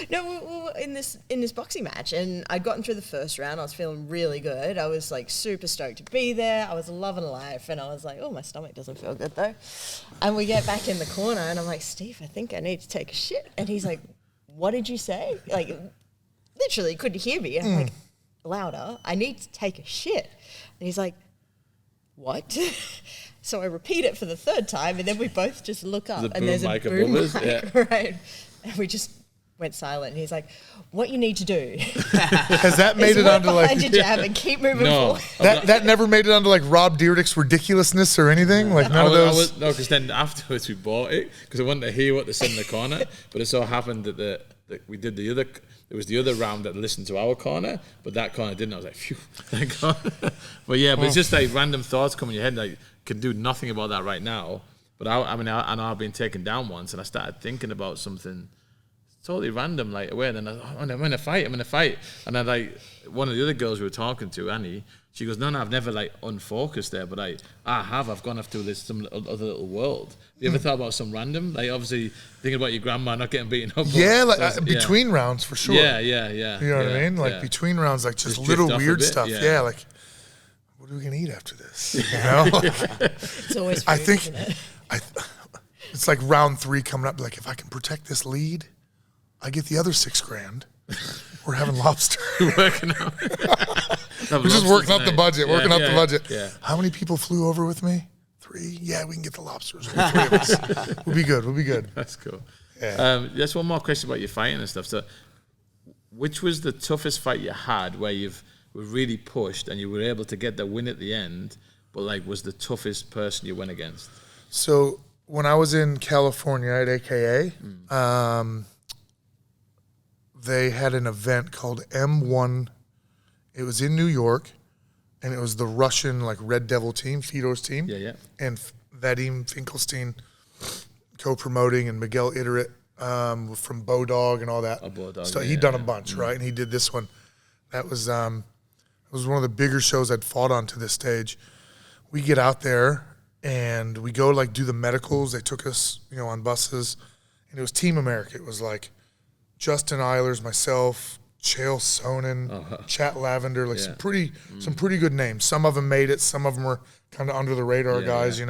No, we were in this boxing match, and I'd gotten through the first round. I was feeling really good. I was like super stoked to be there. I was loving life, and I was like, oh, my stomach doesn't feel good though. And we get back in the corner, and I'm like, Steve, I think I need to take a shit. And he's like, what did you say? Like, literally, he couldn't hear me. And I'm like, louder, I need to take a shit. And he's like, what? So I repeat it for the third time, and then we both just look up, and there's a boom mic, right? And we just went silent. And he's like, what you need to do Has that made is it work onto like behind your jab and keep moving forward. that never made it onto like Rob Dyrdek's ridiculousness or anything? Like none of those? No, because then afterwards we bought it because I wanted to hear what they said in the corner. But it so happened that we did the other. It was the other round that listened to our corner, but that corner didn't. I was like, phew, thank God. But yeah, but it's just like random thoughts come in your head. Like, can do nothing about that right now. But I know I've been taken down once, and I started thinking about something totally random, like away. And then I'm in a fight. And then like one of the other girls we were talking to, Annie, she goes, no, I've never like unfocused there, but I've gone off to this some other little world. Have you ever thought about some random, like obviously thinking about your grandma not getting beaten up? Yeah, like between rounds for sure. Yeah. You know what I mean? Like between rounds, like just little weird stuff. Yeah, like what are we gonna eat after this? You know, It's always food, I think isn't it? it's like round 3 coming up. Like if I can protect this lead, I get the other $6,000. We're having lobster. Working out. We're just working up the budget. Yeah, working up the budget. Yeah. How many people flew over with me? 3. Yeah, we can get the lobsters. 3 of us. We'll be good. That's cool. Yeah. Just one more question about your fighting and stuff. So, which was the toughest fight you had where you were really pushed and you were able to get the win at the end, but like was the toughest person you went against? So when I was in California at AKA, they had an event called M1. It was in New York, and it was the Russian like Red Devil team, Fedor's team. Yeah. And Vadim Finkelstein co-promoting, and Miguel Iterate from Bodog and all that. Bodog, so he'd done a bunch, right? And he did this one. That was it was one of the bigger shows I'd fought on to this stage. We get out there and we go like do the medicals. They took us, on buses, and it was Team America. It was like Justin Eilers, myself, Chael Sonnen, Chat Lavender, like some pretty good names. Some of them made it. Some of them were kind of under the radar guys,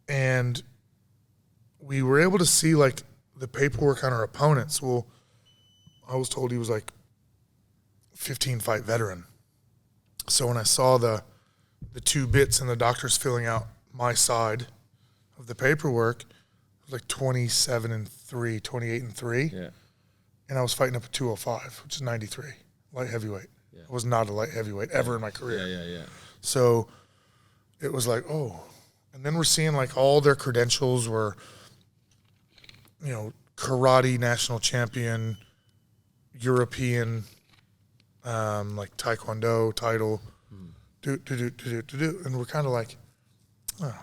and we were able to see like the paperwork on our opponents. Well, I was told he was like 15 fight veteran. So when I saw the 2 bits and the doctors filling out my side of the paperwork, it was like 27-3, 28-3. Yeah. And I was fighting up at 205, which is 93, light heavyweight. Yeah. I was not a light heavyweight ever in my career. Yeah. So it was like, oh. And then we're seeing like all their credentials were, karate national champion, European, like taekwondo title, and we're kind of like, oh.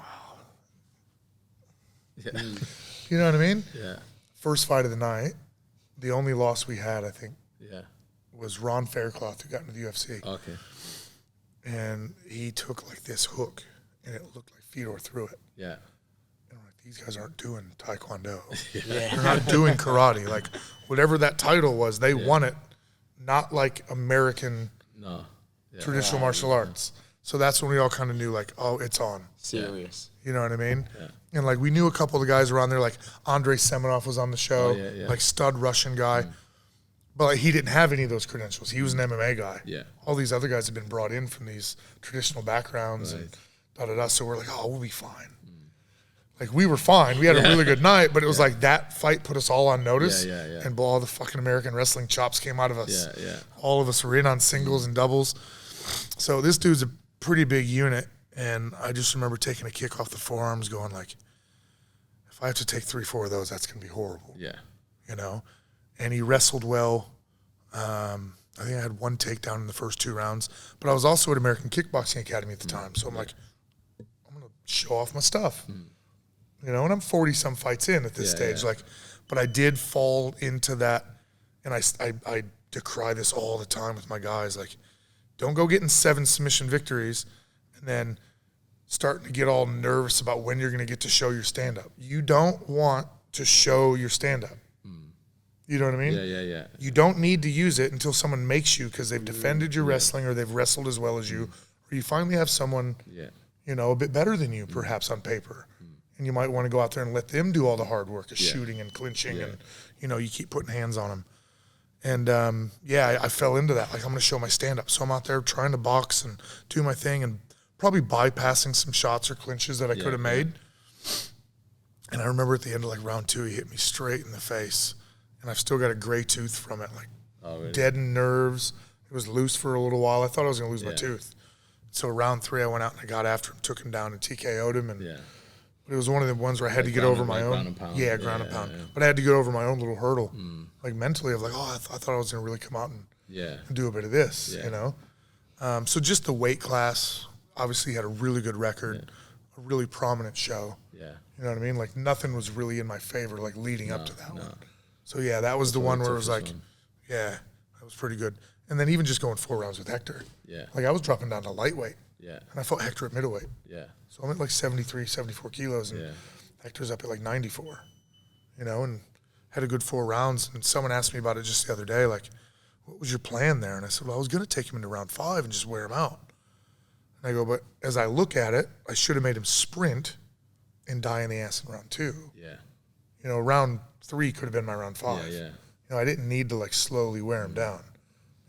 Yeah. You know what I mean? Yeah. First fight of the night, the only loss we had, I think, was Ron Faircloth, who got into the UFC. Okay. And he took like this hook, and it looked like Fedor threw it. Yeah. And I'm like, these guys aren't doing taekwondo. They're not doing karate. Like, whatever that title was, they won it, not like American traditional martial arts. So that's when we all kind of knew, like, oh, it's on. Serious. You know what I mean? Yeah. And, like, we knew a couple of the guys around there, like Andrei Semenov was on the show, yeah. like stud Russian guy. But like, he didn't have any of those credentials. He was an MMA guy. Yeah. All these other guys had been brought in from these traditional backgrounds and da-da-da. So we're like, oh, we'll be fine. Like, we were fine. We had a really good night, but it was like that fight put us all on notice. Yeah. And all the fucking American wrestling chops came out of us. Yeah. All of us were in on singles and doubles. So this dude's a pretty big unit. And I just remember taking a kick off the forearms going like, if I have to take 3-4 of those, that's going to be horrible. Yeah. And he wrestled well. I think I had 1 takedown in the first 2 rounds. But I was also at American Kickboxing Academy at the time. So I'm like, I'm going to show off my stuff. And I'm 40-some fights in at this stage. Yeah. Like, but I did fall into that. And I decry this all the time with my guys. Like, don't go getting 7 submission victories and then starting to get all nervous about when you're going to get to show your stand-up. You don't want to show your stand-up. You know what I mean? Yeah. You don't need to use it until someone makes you because they've defended your wrestling or they've wrestled as well as you, or you finally have someone, a bit better than you perhaps on paper. And you might want to go out there and let them do all the hard work of shooting and clinching and, you keep putting hands on them. And, I fell into that. Like, I'm going to show my stand-up. So I'm out there trying to box and do my thing and probably bypassing some shots or clinches that I could have made. And I remember at the end of like round 2, he hit me straight in the face. And I've still got a gray tooth from it, like really? deadened nerves. It was loose for a little while. I thought I was going to lose my tooth. So round 3, I went out and I got after him, took him down and TKO'd him. And but it was one of the ones where I had to get over my own. Ground and pound. Yeah, ground and pound. But I had to get over my own little hurdle. Like mentally, of like, I thought I was going to really come out and do a bit of this, you know? So just the weight class, obviously had a really good record, a really prominent show. Yeah. You know what I mean? Like nothing was really in my favor, like leading up to that one. So yeah, that was the one where it was like, that was pretty good. And then even just going 4 rounds with Hector. Yeah. Like I was dropping down to lightweight. Yeah. And I fought Hector at middleweight. Yeah. So I'm at like 73, 74 kilos, and Hector's up at like 94, you know, and had a good 4 rounds. And someone asked me about it just the other day, like, what was your plan there? And I said, well, I was going to take him into round 5 and just wear him out. And I go, but as I look at it, I should have made him sprint and die in the ass in round 2. Yeah. You know, round 3 could have been my round 5. Yeah. You know, I didn't need to like slowly wear him down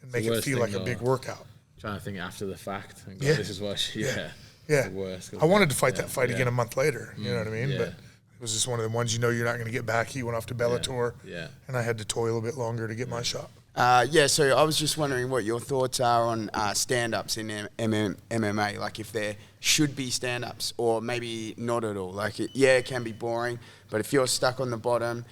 and make it feel like a big workout. Trying to think after the fact. And go, this is what Yeah. The worst. I wanted to fight that fight again a month later. You know what I mean? But it was just one of the ones you're not going to get back. He went off to Bellator. Yeah. And I had to toil a bit longer to get my shot. So I was just wondering what your thoughts are on stand-ups in MMA. Like if there should be stand-ups or maybe not at all. Like, it can be boring, but if you're stuck on the bottom,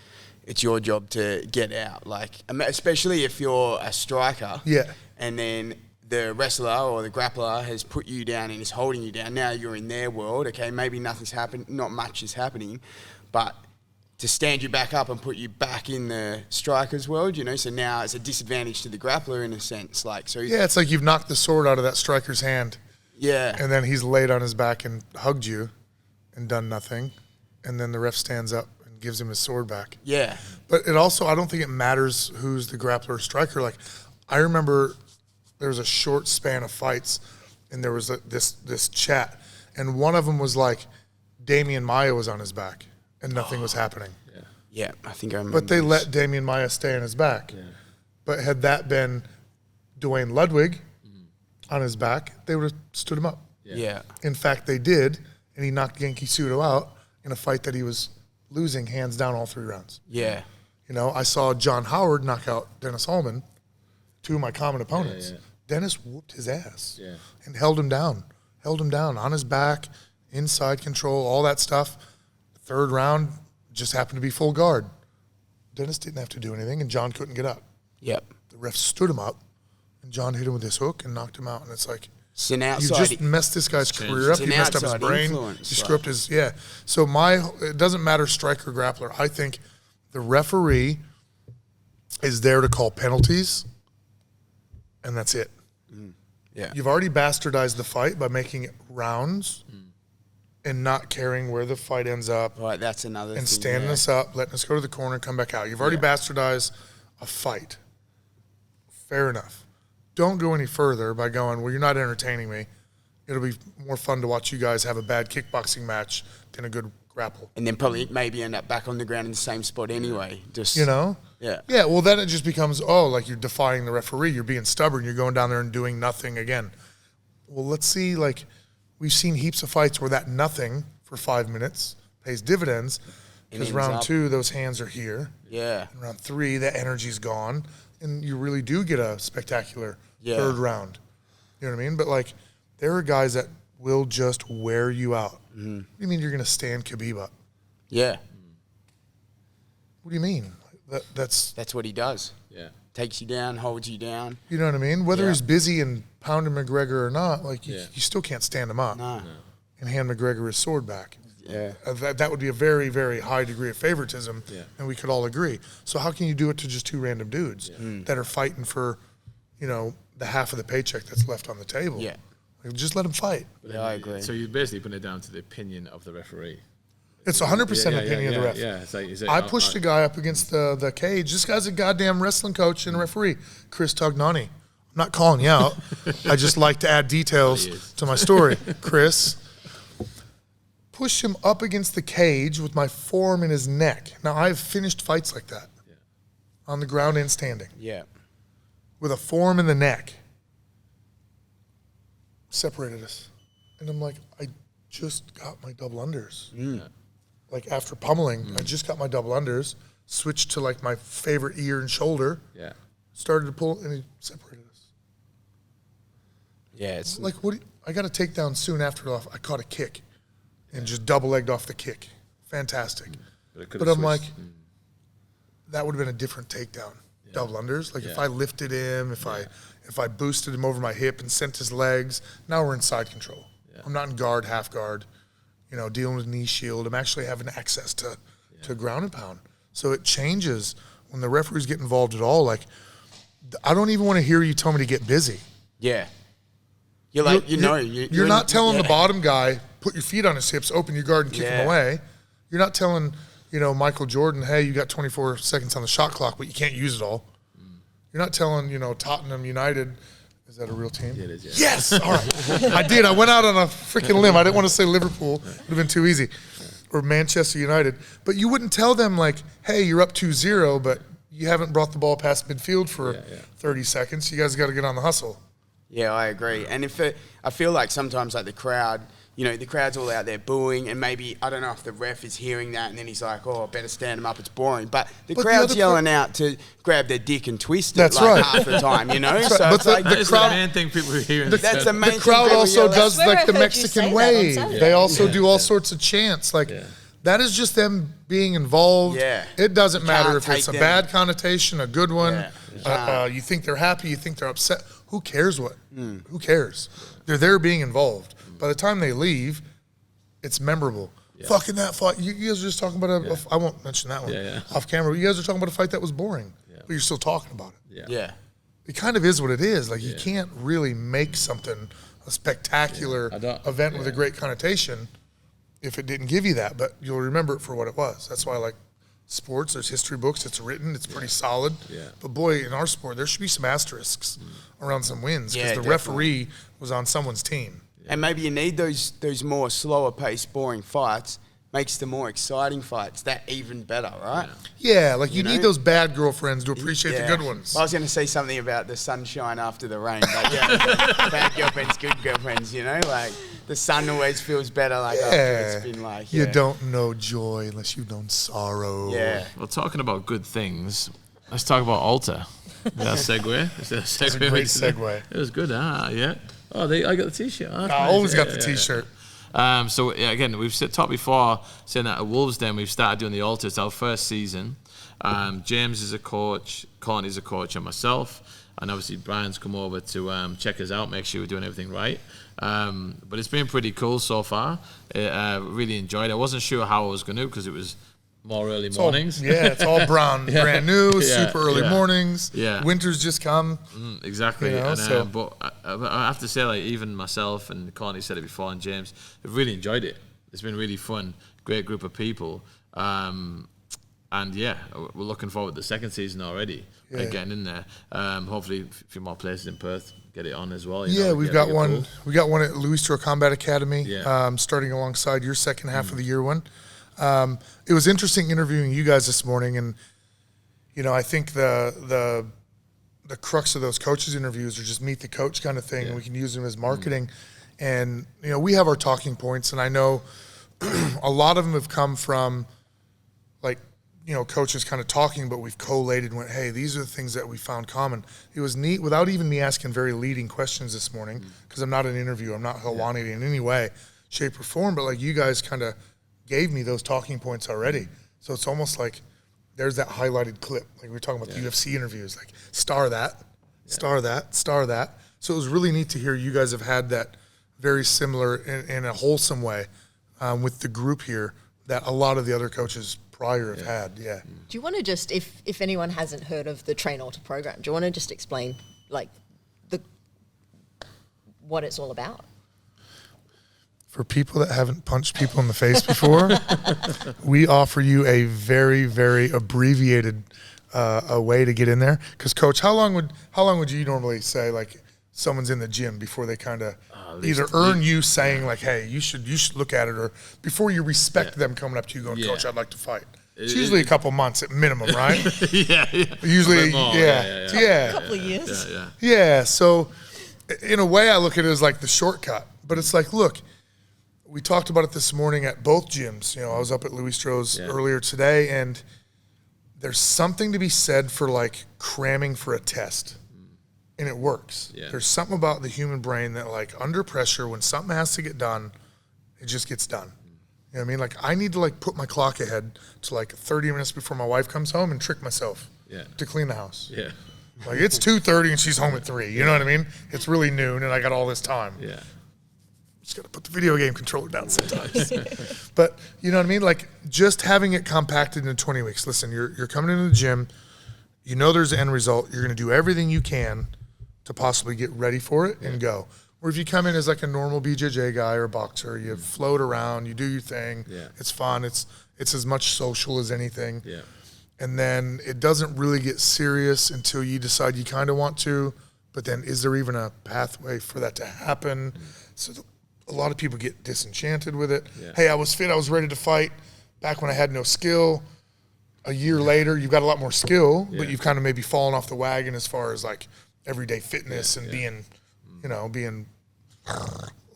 it's your job to get out. Like, especially if you're a striker. Yeah. And then the wrestler or the grappler has put you down and is holding you down. Now you're in their world. Okay, maybe nothing's happened, not much is happening, but to stand you back up and put you back in the striker's world, you know, so now it's a disadvantage to the grappler in a sense. Like, so it's like you've knocked the sword out of that striker's hand. Yeah. And then he's laid on his back and hugged you and done nothing. And then the ref stands up and gives him his sword back. Yeah. But it also, I don't think it matters who's the grappler or striker. Like, I remember there was a short span of fights and there was this chat. And one of them was like, Damian Maia was on his back. And nothing was happening. Yeah, I think I remember. But they let Damian Maia stay on his back. Yeah. But had that been Dwayne Ludwig on his back, they would have stood him up. Yeah. In fact, they did, and he knocked Genki Sudo out in a fight that he was losing hands down all 3 rounds. Yeah. You know, I saw John Howard knock out Dennis Hallman, 2 of my common opponents. Yeah. Dennis whooped his ass and held him down on his back, inside control, all that stuff. 3rd round just happened to be full guard. Dennis didn't have to do anything, and John couldn't get up. Yep. The ref stood him up, and John hit him with his hook and knocked him out. And it's like, it's an outside, you just messed this guy's career up. You messed up his brain. You screwed his, So it doesn't matter striker, grappler. I think the referee is there to call penalties, and that's it. Yeah. You've already bastardized the fight by making it rounds. And not caring where the fight ends up. Right, that's another thing. And standing us up, letting us go to the corner and come back out. You've already bastardized a fight. Fair enough. Don't go any further by going, well, you're not entertaining me. It'll be more fun to watch you guys have a bad kickboxing match than a good grapple. And then probably maybe end up back on the ground in the same spot anyway. Just, you know? Yeah. Yeah, well, then it just becomes, like you're defying the referee. You're being stubborn. You're going down there and doing nothing again. Well, let's see, like, we've seen heaps of fights where that nothing for 5 minutes pays dividends because round 2, those hands are here. Yeah. And round 3, that energy's gone, and you really do get a spectacular 3rd round. You know what I mean? But, like, there are guys that will just wear you out. Mm-hmm. What do you mean you're going to stand Khabib up? Yeah. What do you mean? That's what he does. Yeah. Takes you down, holds you down. You know what I mean? Whether he's busy and pounding McGregor or not, like you still can't stand him up and hand McGregor his sword back. Yeah. That would be a very, very high degree of favoritism, and we could all agree. So how can you do it to just 2 random dudes that are fighting for, you know, the half of the paycheck that's left on the table? Yeah. Like, just let them fight. Yeah, I agree. So you basically put it down to the opinion of the referee. It's 100% opinion of the ref. Yeah, it's like, I pushed a guy up against the cage. This guy's a goddamn wrestling coach and referee, Chris Tognani. I'm not calling you out. I just like to add details to my story. Chris pushed him up against the cage with my forearm in his neck. Now, I've finished fights like that on the ground and standing. Yeah. With a forearm in the neck. Separated us. And I'm like, I just got my double unders. like after pummeling, I just got my double unders, switched to like my favorite ear and shoulder. Yeah. Started to pull, and he separated us. Yeah, it's Like, I got a takedown soon after off. I caught a kick and just double legged off the kick. Fantastic. But I'm like, that would have been a different takedown. Double unders. Like if I lifted him, if I boosted him over my hip and sent his legs, now we're in side control. I'm not in guard, half guard, dealing with knee shield. I'm actually having access to ground and pound. So it changes when the referees get involved at all. Like, I don't even want to hear you tell me to get busy. yeah. You're like, you're not telling the bottom guy, put your feet on his hips, open your guard and kick him away. You're not telling, Michael Jordan, hey, you got 24 seconds on the shot clock, but you can't use it all. You're not telling, Tottenham United, is that a real team? Yeah, it is, yeah. Yes! All right. I did. I went out on a freaking limb. I didn't want to say Liverpool. It would have been too easy. Or Manchester United. But you wouldn't tell them, like, hey, you're up 2-0, but you haven't brought the ball past midfield for 30 seconds. You guys got to get on the hustle. Yeah, I agree. And I feel like sometimes like the crowd, the crowd's all out there booing, and maybe, I don't know if the ref is hearing that, and then he's like, oh, I better stand him up, it's boring. But the crowd's yelling out to grab their dick and twist it half the time, So But it's like That's the main thing people are hearing. that's the main The crowd thing also does That's where like I the heard you Mexican say that on wave. Saturday. They also do all sorts of chants. Like that is just them being involved. Yeah. It doesn't You matter can't if it's a take bad connotation, a good one. Yeah. You think they're happy, you think they're upset. Who cares what? Who cares? They're there being involved. By the time they leave, it's memorable. Fucking that fight. You guys are just talking about I won't mention that one off camera. You guys are talking about a fight that was boring, but you're still talking about it. Yeah. It kind of is what it is. Like, you can't really make something a spectacular event with a great connotation if it didn't give you that. But you'll remember it for what it was. That's why I like sports. There's history books. It's written. It's pretty solid. But, boy, in our sport, there should be some asterisks around some wins because the referee was on someone's team. And maybe you need those more slower paced, boring fights. Makes the more exciting fights that even better, right? Yeah, like you need those bad girlfriends to appreciate the good ones. I was going to say something about the sunshine after the rain, but bad girlfriends, good girlfriends, like the sun always feels better. Like after it's been like you don't know joy unless you've known sorrow. Yeah. Well, talking about good things, let's talk about Alta. Is that a segue? Is that a segue? That's a great segue. It was good, yeah. Oh, I got the T-shirt. Oh, I always got the T-shirt. So again, we've talked before saying that at Wolves Den we've started doing the Alta. It's our first season. James is a coach, Courtney's a coach, and myself. And obviously Brian's come over to check us out, make sure we're doing everything right. But it's been pretty cool so far. Really enjoyed it. I wasn't sure how I was going to because it was more early mornings. It's all brand new, super early mornings. Yeah. Winter's just come. Exactly. You know, And, but I have to say, like, even myself and Courtney said it before, and James, have really enjoyed it. It's been really fun. Great group of people. And we're looking forward to the second season already. Getting in there. Hopefully a few more places in Perth get it on as well. We've got one. Pool. We got one at Louis Stroh Combat Academy. Starting alongside your second half of the year one. It was interesting interviewing you guys this morning, and I think the crux of those coaches interviews are just meet the coach kind of thing, and we can use them as marketing. And we have our talking points, and I know a lot of them have come from like coaches kind of talking, but we've collated and went, hey, these are the things that we found common. It was neat without even me asking very leading questions this morning because I'm not an interviewer, I'm not Helwani in any way, shape, or form, but like you guys kind of gave me those talking points already. So it's almost like there's that highlighted clip. Like we were talking about the UFC interviews, like star that. So it was really neat to hear you guys have had that very similar in a wholesome way with the group here that a lot of the other coaches prior have had. Do you want to just, if anyone hasn't heard of the Train Alta program, do you want to just explain like what it's all about? For people that haven't punched people in the face before, we offer you a very, very abbreviated a way to get in there. Because, Coach, how long would you normally say like someone's in the gym before they kind of either earn you saying like, hey, you should look at it, or before you respect them coming up to you going, Coach, I'd like to fight. It's usually a couple months at minimum, right? Usually, a couple of years. So, in a way, I look at it as like the shortcut. But it's like, look. we talked about it this morning at both gyms. You know, I was up at Louis Strauss earlier today, and there's something to be said for like cramming for a test, and it works. Yeah. There's something about the human brain that like under pressure, when something has to get done, it just gets done. You know what I mean? Like I need to like put my clock ahead to like 30 minutes before my wife comes home and trick myself to clean the house. Yeah. Like it's 2:30 and she's home at 3. You know what I mean? It's really noon and I got all this time. Yeah. Just got to put the video game controller down sometimes. But you know what I mean? Like just having it compacted in 20 weeks. Listen, you're coming into the gym. You know there's an end result. You're going to do everything you can to possibly get ready for it and go. Or if you come in as like a normal BJJ guy or boxer, you float around, you do your thing. Yeah. It's fun. It's as much social as anything. Yeah. And then it doesn't really get serious until you decide you kind of want to. But then is there even a pathway for that to happen? So a lot of people get disenchanted with it. Yeah. Hey, I was fit. I was ready to fight back when I had no skill. A year later, you've got a lot more skill, but you've kind of maybe fallen off the wagon as far as like everyday fitness and being, you know, being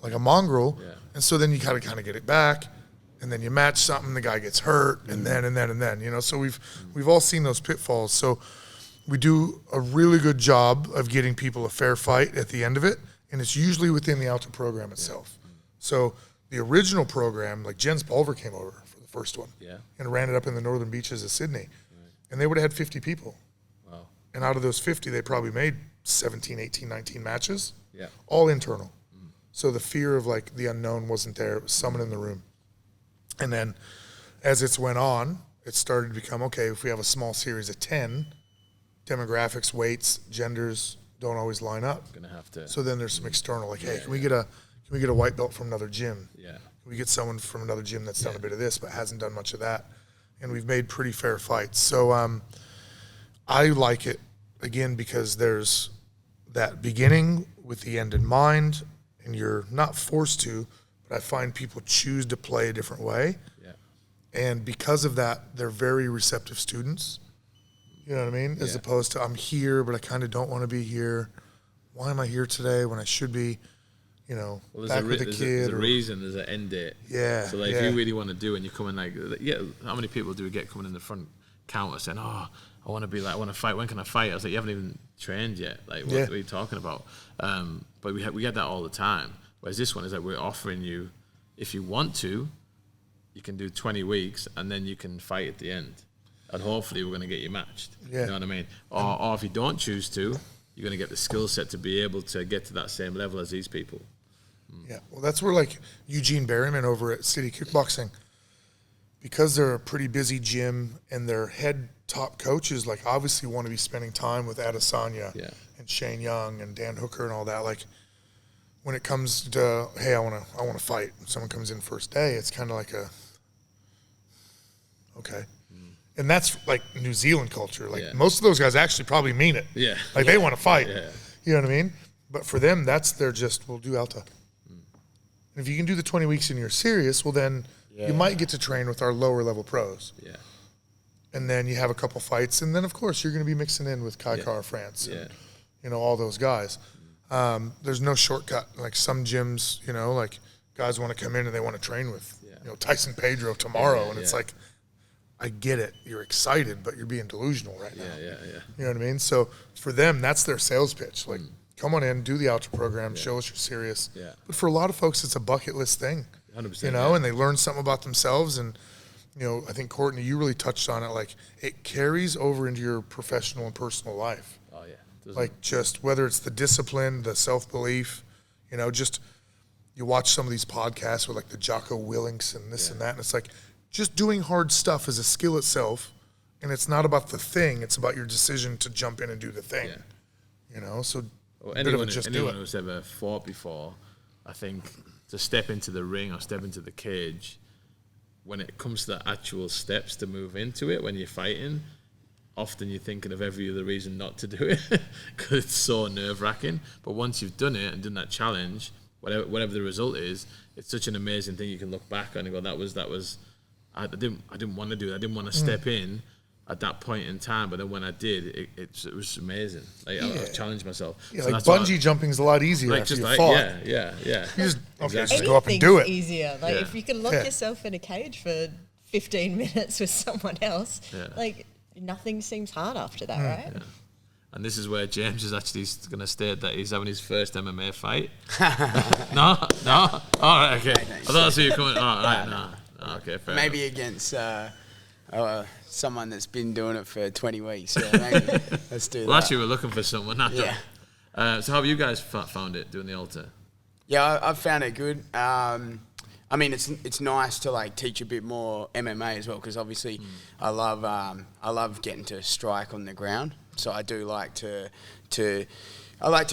like a mongrel. Yeah. And so then you kind of get it back, and then you match something, the guy gets hurt, and then, you know. So we've all seen those pitfalls. So we do a really good job of getting people a fair fight at the end of it, and it's usually within the Alta program itself. So the original program, like Jens Pulver came over for the first one and ran it up in the northern beaches of Sydney. And they would have had 50 people. Wow. And out of those 50, they probably made 17, 18, 19 matches, all internal. So the fear of like the unknown wasn't there. It was someone in the room. And then as it went on, it started to become, okay, if we have a small series of 10, demographics, weights, genders don't always line up. Gonna have to. So then there's some external, like, hey, can we get a white belt from another gym? Yeah. Can we get someone from another gym that's done a bit of this but hasn't done much of that? And we've made pretty fair fights. So I like it, again, because there's that beginning with the end in mind, and you're not forced to, but I find people choose to play a different way. Yeah. And because of that, they're very receptive students. You know what I mean? As opposed to, I'm here, but I kind of don't want to be here. Why am I here today when I should be, you know, back with a kid? There's a reason, there's an end date. Yeah. So, like, if you really want to do, and you come in, like, how many people do we get coming in the front counter saying, oh, I want to be like, I want to fight. When can I fight? I was like, you haven't even trained yet. Like, what are you talking about? But we get that all the time. Whereas this one is like, we're offering you, if you want to, you can do 20 weeks, and then you can fight at the end. And hopefully we're going to get you matched. Yeah. You know what I mean? Or if you don't choose to, you're going to get the skill set to be able to get to that same level as these people. Yeah, well, that's where, like, Eugene Berryman over at City Kickboxing, because they're a pretty busy gym and their head top coaches, like, obviously want to be spending time with Adesanya and Shane Young and Dan Hooker and all that. Like, when it comes to, hey, I want to fight, and someone comes in first day, it's kind of like okay. And that's like New Zealand culture. Like most of those guys actually probably mean it. Yeah. Like they want to fight. Yeah. You know what I mean? But for them, they're just, we'll do Alta. And if you can do the 20 weeks and you're serious, well then you might get to train with our lower level pros. Yeah. And then you have a couple fights, and then of course you're going to be mixing in with Kai Kara France and, you know, all those guys. There's no shortcut. Like some gyms, you know, like guys want to come in and they want to train with, you know, Tyson Pedro tomorrow, and it's like, I get it. You're excited, but you're being delusional right now. Yeah. You know what I mean? So for them, that's their sales pitch. Like, come on in, do the Alta program, show us you're serious. Yeah. But for a lot of folks, it's a bucket list thing. 100%. You know, and they learn something about themselves. And, you know, I think, Courtney, you really touched on it. Like, it carries over into your professional and personal life. Oh, yeah. Like, just whether it's the discipline, the self-belief, you know, just you watch some of these podcasts with, like, the Jocko Willinks and this and that, and it's like, just doing hard stuff is a skill itself, and it's not about the thing. It's about your decision to jump in and do the thing. Yeah. You know, so anyone who's ever fought before, I think to step into the ring or step into the cage, when it comes to the actual steps to move into it, when you're fighting, often you're thinking of every other reason not to do it because it's so nerve-wracking. But once you've done it and done that challenge, whatever the result is, it's such an amazing thing. You can look back on and go, that was I didn't want to do it. I didn't want to step in at that point in time. But then when I did, it was amazing. Like I challenged myself. Yeah, So like that's bungee jumping's a lot easier after you fall. Yeah. You just, okay, Exactly. just go up and do it. Easier. Like Yeah. if you can lock yourself in a cage for 15 minutes with someone else, like nothing seems hard after that, right? Yeah. And this is where James is actually going to state that he's having his first MMA fight. No? All right, okay. I thought that's where you're coming. All right, no. Okay, fair Maybe enough. against someone that's been doing it for 20 weeks. Yeah, maybe. Let's do Well, that. actually, we're looking for someone. Not Yeah. So how have you guys found it doing the Alta? Yeah, I've found it good. I mean, it's nice to like teach a bit more MMA as well, because obviously I love getting to strike on the ground. So I do like to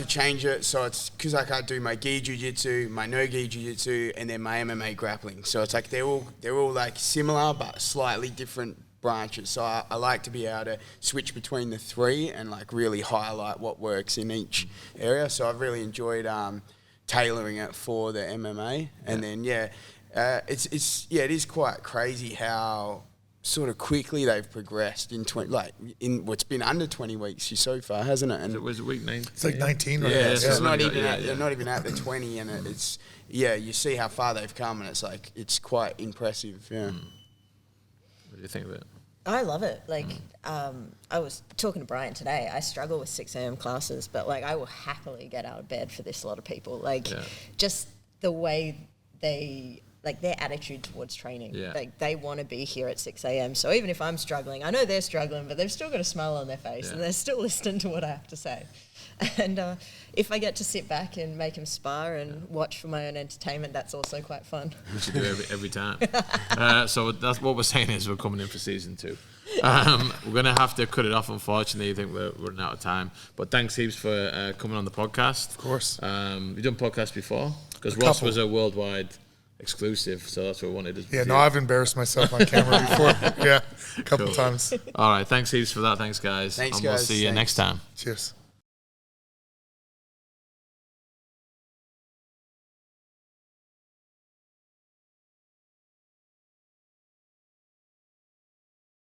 change it. So it's because like I do my gi jiu-jitsu, my no gi jiu-jitsu, and then my MMA grappling. So it's like they're all like similar but slightly different branches. So I like to be able to switch between the three and like really highlight what works in each area. So I've really enjoyed tailoring it for the MMA. And then it is quite crazy how sort of quickly they've progressed in what's been under 20 weeks so far, hasn't it? And It was week 9. It's like 19 right Yeah, now. it's it's not Yeah, even yeah, at, yeah. they're not even at the 20, and it's you see how far they've come, and it's like it's quite impressive. Yeah. What do you think of it? I love it. Like, I was talking to Brian today. I struggle with 6 a.m. classes, but like I will happily get out of bed for this. A lot of people like just the way they. Like their attitude towards training. Yeah. Like they want to be here at 6 a.m. So even if I'm struggling, I know they're struggling, but they've still got a smile on their face and they're still listening to what I have to say. And if I get to sit back and make them spar and watch for my own entertainment, that's also quite fun. We should do every time. So that's what we're saying is we're coming in for season 2. We're going to have to cut it off, unfortunately. I think we're running out of time. But thanks heaps for coming on the podcast. Of course. You've done podcasts before? Because A Ross couple. was a worldwide exclusive, so that's what we wanted. Yeah, no, I've embarrassed myself on camera before. Yeah, a couple times. All right, thanks heaps for that. Thanks, guys. Thanks, and we'll guys. see you Thanks. next time. Cheers.